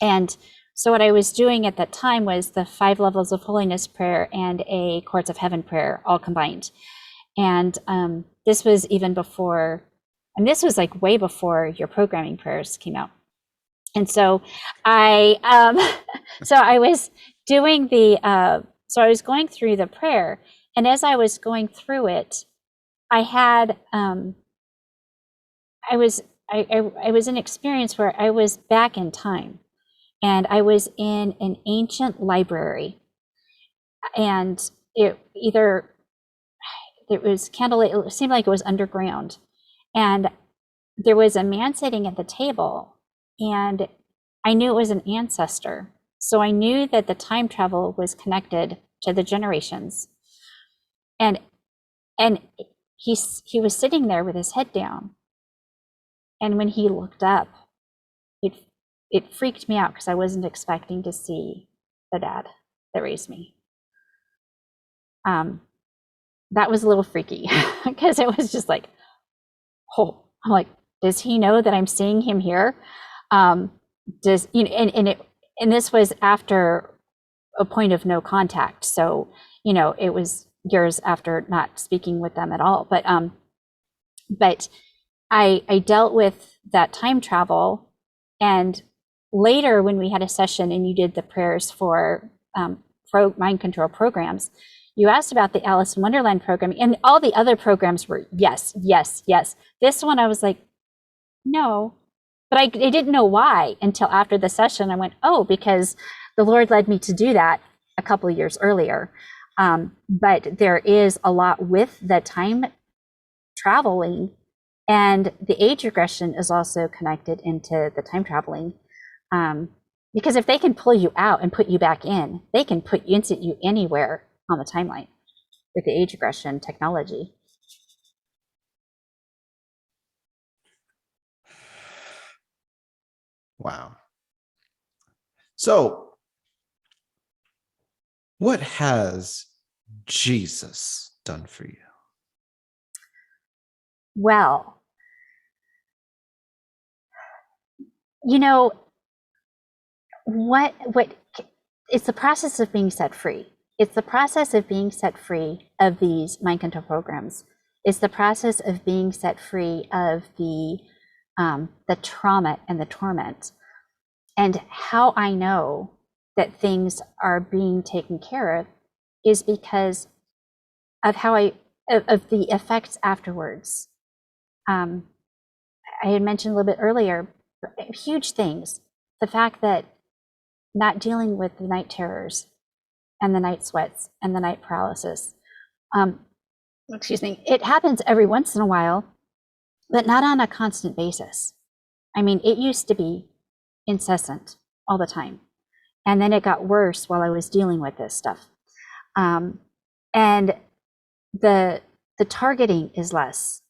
B: And so what I was doing at that time was the 5 levels of holiness prayer and a Courts of Heaven prayer all combined. And this was even before, and this was like way before your programming prayers came out. And so I was doing I was going through the prayer, and as I was going through it, I had I was in an experience where I was back in time, and I was in an ancient library, and it was candlelit. It seemed like it was underground, and there was a man sitting at the table, and I knew it was an ancestor. So I knew that the time travel was connected to the generations. And he was sitting there with his head down. And when he looked up, it freaked me out, because I wasn't expecting to see the dad that raised me. That was a little freaky, because it was just like, oh, I'm like, does he know that I'm seeing him here? And this was after a point of no contact. So, it was years after not speaking with them at all. But I dealt with that time travel. And later, when we had a session and you did the prayers for mind control programs, you asked about the Alice in Wonderland program, and all the other programs were yes, yes, yes. This one, I was like, no. But I didn't know why until after the session. I went, oh, because the Lord led me to do that a couple of years earlier. But there is a lot with the time traveling, and the age regression is also connected into the time traveling. Because if they can pull you out and put you back in, they can insert you anywhere on the timeline with the age regression technology.
A: Wow. So, what has Jesus done for you?
B: Well, you know, what it's the process of being set free. It's the process of being set free of these mind control programs. It's the process of being set free of the trauma and the torment. And how I know that things are being taken care of is because of how of the effects afterwards. I had mentioned a little bit earlier, huge things. The fact that not dealing with the night terrors and the night sweats and the night paralysis. Excuse me, it happens every once in a while, but not on a constant basis. I mean, it used to be incessant all the time. And then it got worse while I was dealing with this stuff. And the targeting is less.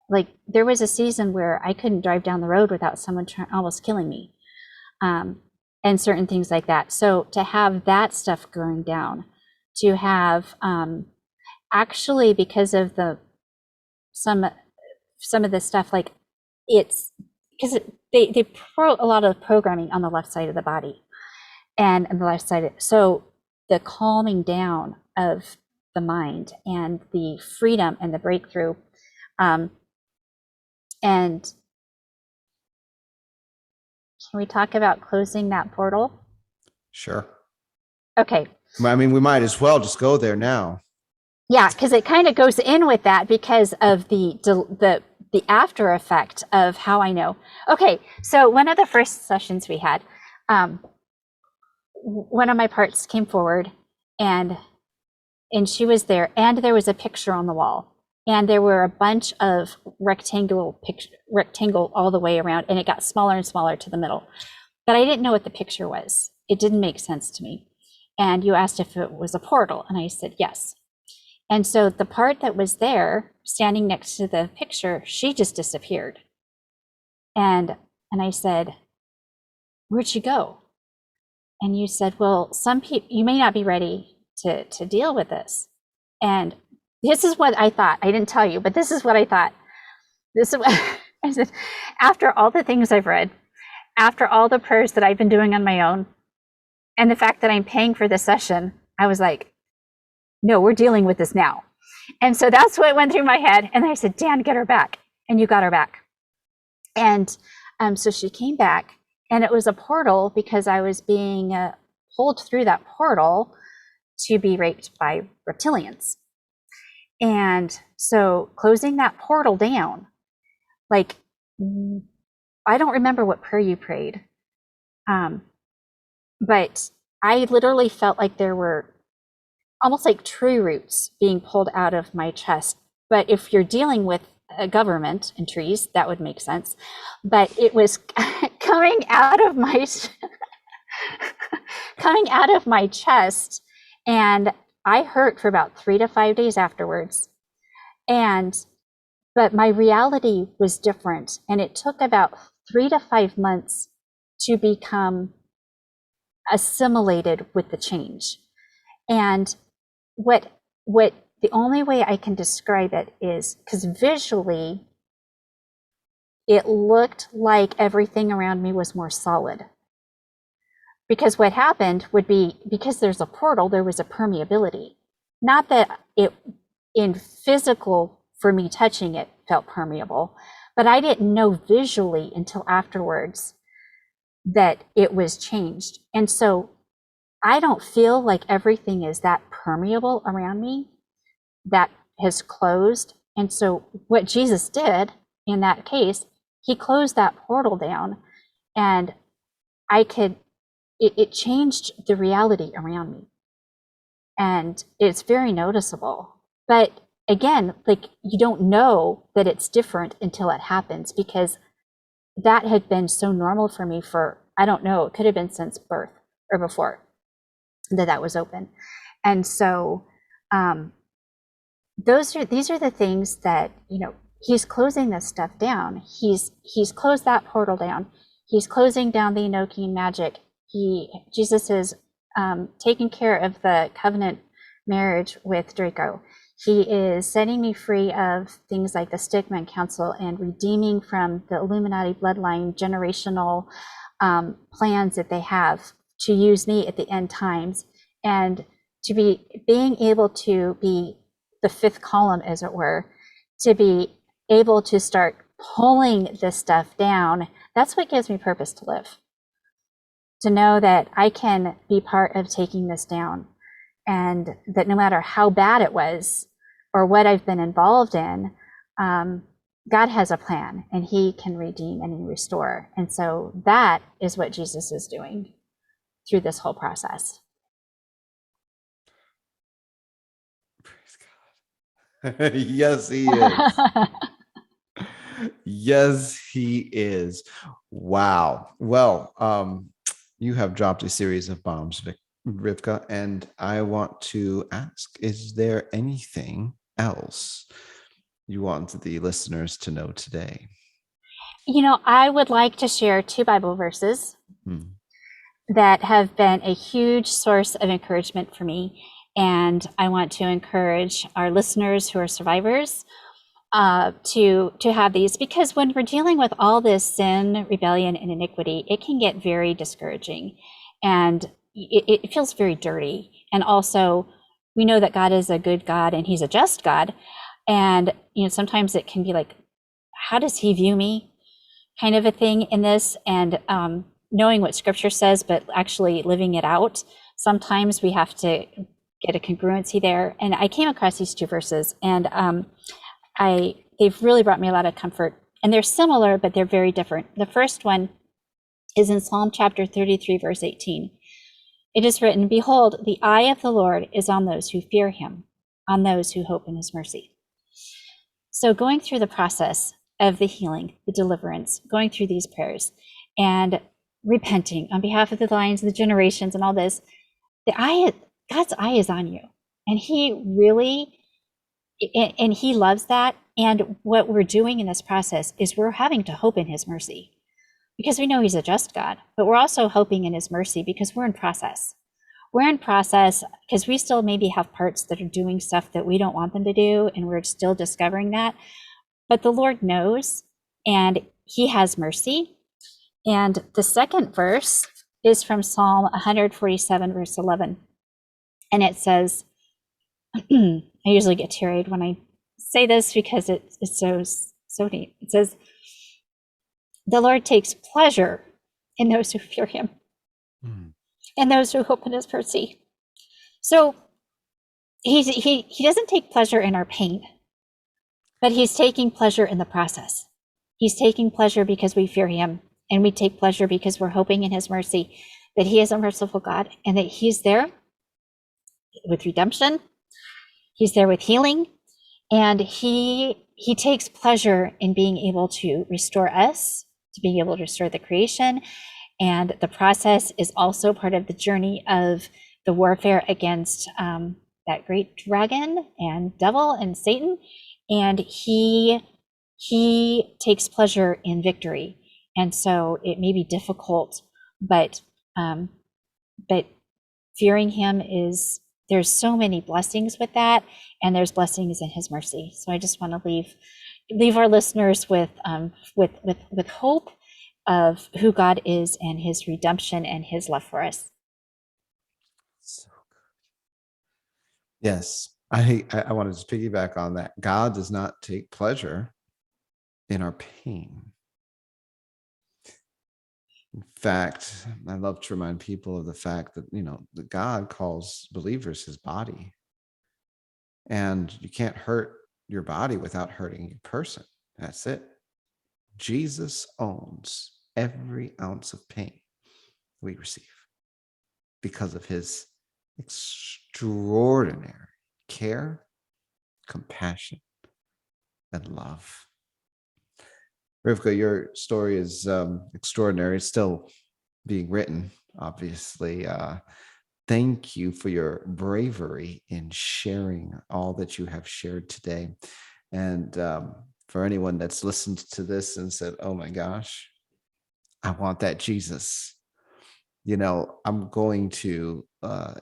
B: Like, there was a season where I couldn't drive down the road without someone almost killing me. And certain things like that. So to have that stuff going down, to have actually, because of some of the stuff, like, it's because they pro a lot of programming on the left side of the body and the left side. So the calming down of the mind and the freedom and the breakthrough, and can we talk about closing that portal? Sure. Okay.
A: I mean, we might as well just go there now.
B: Yeah, because it kind of goes in with that because of the after effect of how I know. Okay, so one of the first sessions we had, one of my parts came forward, and she was there, and there was a picture on the wall, and there were a bunch of rectangle all the way around, and it got smaller and smaller to the middle. But I didn't know what the picture was. It didn't make sense to me. And you asked if it was a portal, and I said yes. And so the part that was there, standing next to the picture, she just disappeared. And I said, "Where'd she go?" And you said, "Well, some people, you may not be ready to deal with this." And this is what I thought. I didn't tell you, but this is what I thought. This is what I said. After all the things I've read, after all the prayers that I've been doing on my own, and the fact that I'm paying for this session, I was like, no, we're dealing with this now. And so that's what went through my head. And I said, Dan, get her back. And you got her back. And so she came back, and it was a portal because I was being pulled through that portal to be raped by reptilians. And so closing that portal down, like, I don't remember what prayer you prayed, but I literally felt like there were almost like tree roots being pulled out of my chest. But if you're dealing with a government and trees, that would make sense. But it was coming out of my chest, and I hurt for about 3 to 5 days afterwards. But my reality was different, and it took about 3 to 5 months to become assimilated with the change. And what the only way I can describe it is because visually it looked like everything around me was more solid. Because what happened would be, because there's a portal, there was a permeability. Not that it, in physical, for me touching it, felt permeable, but I didn't know visually until afterwards that it was changed. And so I don't feel like everything is that permeable around me that has closed. And so what Jesus did in that case, he closed that portal down, and it changed the reality around me. And it's very noticeable. But again, like, you don't know that it's different until it happens, because that had been so normal for me for, I don't know, it could have been since birth or before that was open. And so these are the things that, he's closing this stuff down. He's closed that portal down. He's closing down the Enochian magic. Jesus is taking care of the covenant marriage with Draco. He is setting me free of things like the Stickman Council and redeeming from the Illuminati bloodline generational plans that they have to use me at the end times, and to being able to be the fifth column, as it were, to be able to start pulling this stuff down. That's what gives me purpose to live. To know that I can be part of taking this down, and that no matter how bad it was or what I've been involved in, God has a plan, and he can redeem and restore. And so that is what Jesus is doing through this whole process.
A: Praise God. Yes, he is. Yes, he is. Wow. Well, you have dropped a series of bombs, Rivkah, and I want to ask, is there anything else you want the listeners to know today?
B: I would like to share 2 Bible verses that have been a huge source of encouragement for me. And I want to encourage our listeners who are survivors to have these, because when we're dealing with all this sin, rebellion, and iniquity, it can get very discouraging, and it feels very dirty. And also, we know that God is a good God and he's a just God. And, sometimes it can be like, how does he view me? Kind of a thing in this. And knowing what scripture says, but actually living it out, sometimes we have to get a congruency there. And I came across these 2 verses, and they've really brought me a lot of comfort. And they're similar, but they're very different. The first one is in Psalm chapter 33, verse 18. It is written, "Behold, the eye of the Lord is on those who fear him, on those who hope in his mercy." So going through the process of the healing, the deliverance, going through these prayers and repenting on behalf of the lines, the generations, and all this, God's eye is on you. And he really, and he loves that. And what we're doing in this process is we're having to hope in his mercy, because we know he's a just God, but we're also hoping in his mercy because we're in process. We're in process because we still maybe have parts that are doing stuff that we don't want them to do, and we're still discovering that. But the Lord knows, and he has mercy. And the second verse is from Psalm 147, verse 11. And it says, I usually get teary-eyed when I say this because it's so neat. It says, "The Lord takes pleasure in those who fear him, and those who hope in his mercy." So he doesn't take pleasure in our pain, but he's taking pleasure in the process. He's taking pleasure because we fear him, and we take pleasure because we're hoping in his mercy, that he is a merciful God, and that he's there with redemption. He's there with healing, and he takes pleasure in being able to restore us, to being able to restore the creation. And the process is also part of the journey of the warfare against that great dragon and devil and Satan. And he takes pleasure in victory. And so it may be difficult, but fearing him there's so many blessings with that, and there's blessings in his mercy. So I just want to leave our listeners with hope of who God is and his redemption and his love for us.
A: So good. Yes, I wanted to piggyback on that. God does not take pleasure in our pain. In fact, I love to remind people of the fact that, that God calls believers his body. And you can't hurt your body without hurting your person. That's it. Jesus owns every ounce of pain we receive. because of his extraordinary care, compassion, and love. Rivkah, your story is extraordinary. It's still being written, obviously. Thank you for your bravery in sharing all that you have shared today. And for anyone that's listened to this and said, oh my gosh, I want that Jesus. I'm going to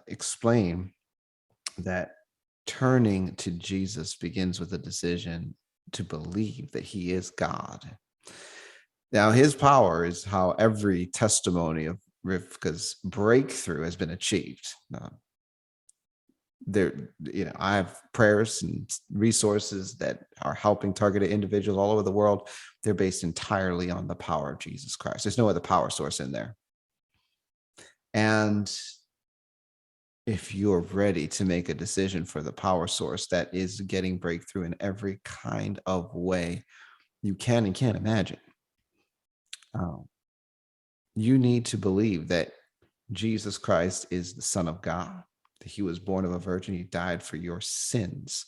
A: explain that turning to Jesus begins with a decision to believe that he is God. Now, his power is how every testimony of Rivkah's breakthrough has been achieved. I have prayers and resources that are helping targeted individuals all over the world. They're based entirely on the power of Jesus Christ. There's no other power source in there. And if you're ready to make a decision for the power source that is getting breakthrough in every kind of way you can and can't imagine, you need to believe that Jesus Christ is the Son of God, that he was born of a virgin, he died for your sins,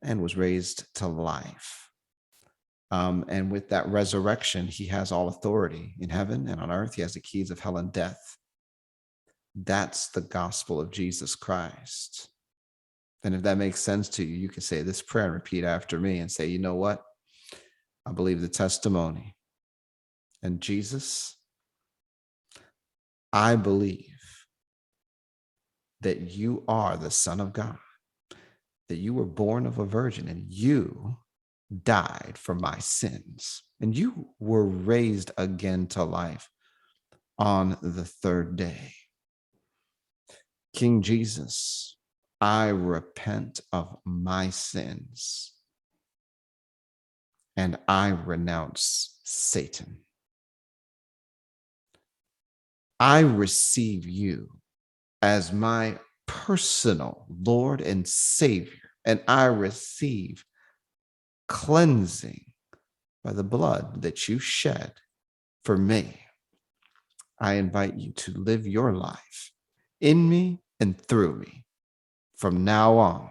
A: and was raised to life. And with that resurrection, he has all authority in heaven and on earth. He has the keys of hell and death. That's the gospel of Jesus Christ. And if that makes sense to you, you can say this prayer and repeat after me and say, you know what? I believe the testimony. And Jesus, I believe that you are the Son of God, that you were born of a virgin and you died for my sins, and you were raised again to life on the third day. King Jesus, I repent of my sins and I renounce Satan. I receive you as my personal Lord and Savior, and I receive cleansing by the blood that you shed for me. I invite you to live your life in me and through me from now on.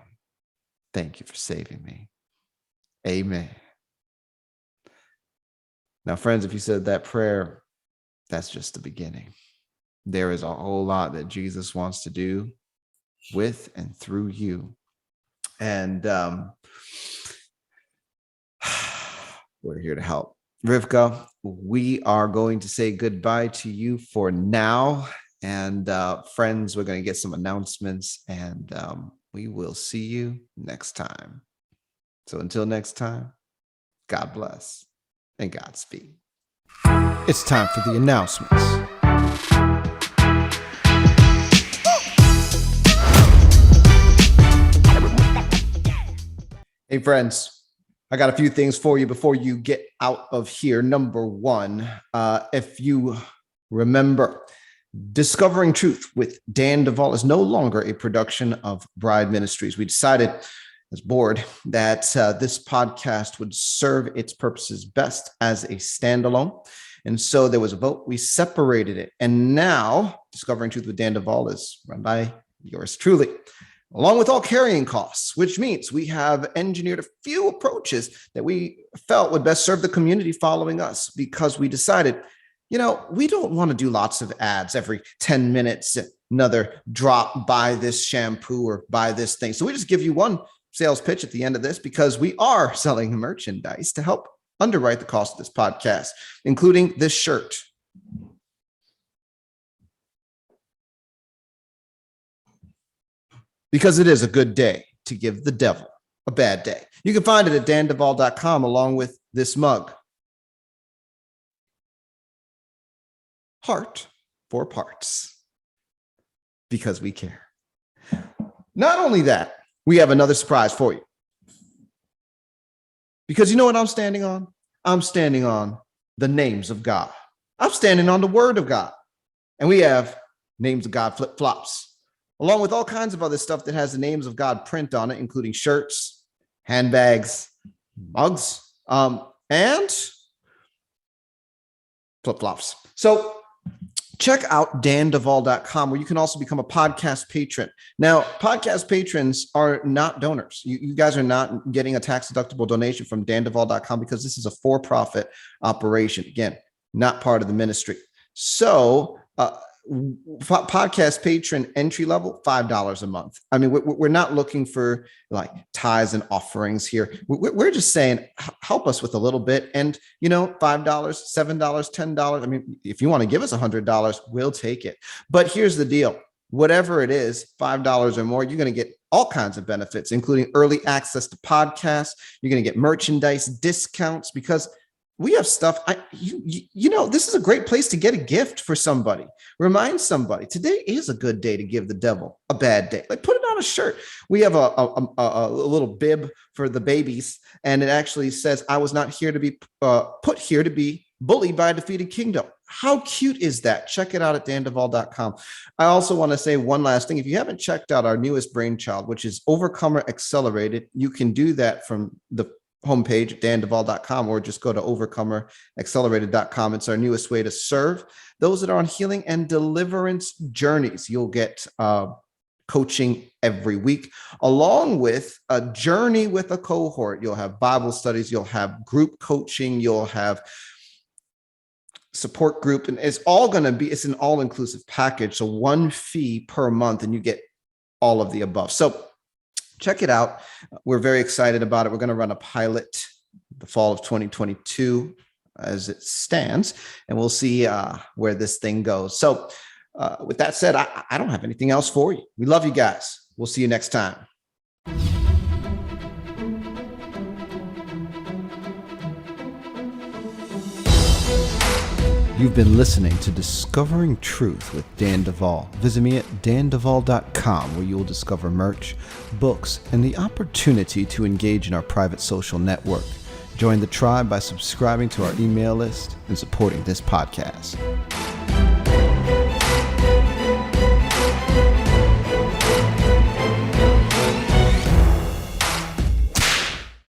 A: Thank you for saving me. Amen. Now, friends, if you said that prayer, that's just the beginning. There is a whole lot that Jesus wants to do with and through you. And we're here to help. Rivkah, we are going to say goodbye to you for now. And friends, we're going to get some announcements, and we will see you next time. So until next time, God bless and Godspeed. It's time for the announcements. Hey, friends, I got a few things for you before you get out of here. Number one, if you remember, Discovering Truth with Dan Duval is no longer a production of Bride Ministries. We decided as board that this podcast would serve its purposes best as a standalone. And so there was a vote. We separated it. And now Discovering Truth with Dan Duval is run by yours truly, along with all carrying costs, which means we have engineered a few approaches that we felt would best serve the community following us, because we decided, we don't want to do lots of ads every 10 minutes, another drop, buy this shampoo or buy this thing. So we just give you one sales pitch at the end of this, because we are selling merchandise to help underwrite the cost of this podcast, including this shirt. Because it is a good day to give the devil a bad day. You can find it at danduval.com along with this mug. Heart for parts, because we care. Not only that, we have another surprise for you. Because you know what I'm standing on? I'm standing on the names of God. I'm standing on the word of God. And we have names of God flip-flops, along with all kinds of other stuff that has the names of God print on it, including shirts, handbags, mugs, and flip-flops. So check out danduval.com, where you can also become a podcast patron. Now, podcast patrons are not donors. You guys are not getting a tax-deductible donation from danduval.com because this is a for-profit operation. Again, not part of the ministry. So podcast patron entry level, $5 a month. I mean, we're not looking for like tithes and offerings here. We're just saying, help us with a little bit. And, $5, $7, $10. I mean, if you want to give us $100, we'll take it. But here's the deal. Whatever it is, $5 or more, you're going to get all kinds of benefits, including early access to podcasts. You're going to get merchandise discounts because we have stuff. This is a great place to get a gift for somebody. Remind somebody today is a good day to give the devil a bad day. Like, put it on a shirt. We have a little bib for the babies, and it actually says, "I was not here to be put here to be bullied by a defeated kingdom." How cute is that? Check it out at danduval.com. I also want to say one last thing. If you haven't checked out our newest brainchild, which is Overcomer Accelerated, you can do that from the homepage at danduval.com, or just go to overcomeraccelerated.com. It's our newest way to serve those that are on healing and deliverance journeys. You'll get coaching every week, along with a journey with a cohort. You'll have Bible studies, you'll have group coaching, you'll have support group, and it's an all-inclusive package. So one fee per month, and you get all of the above. So check it out. We're very excited about it. We're going to run a pilot the fall of 2022 as it stands, and we'll see where this thing goes. So with that said, I don't have anything else for you. We love you guys. We'll see you next time. You've been listening to Discovering Truth with Dan Duval. Visit me at danduval.com, where you'll discover merch, books, and the opportunity to engage in our private social network. Join the tribe by subscribing to our email list and supporting this podcast.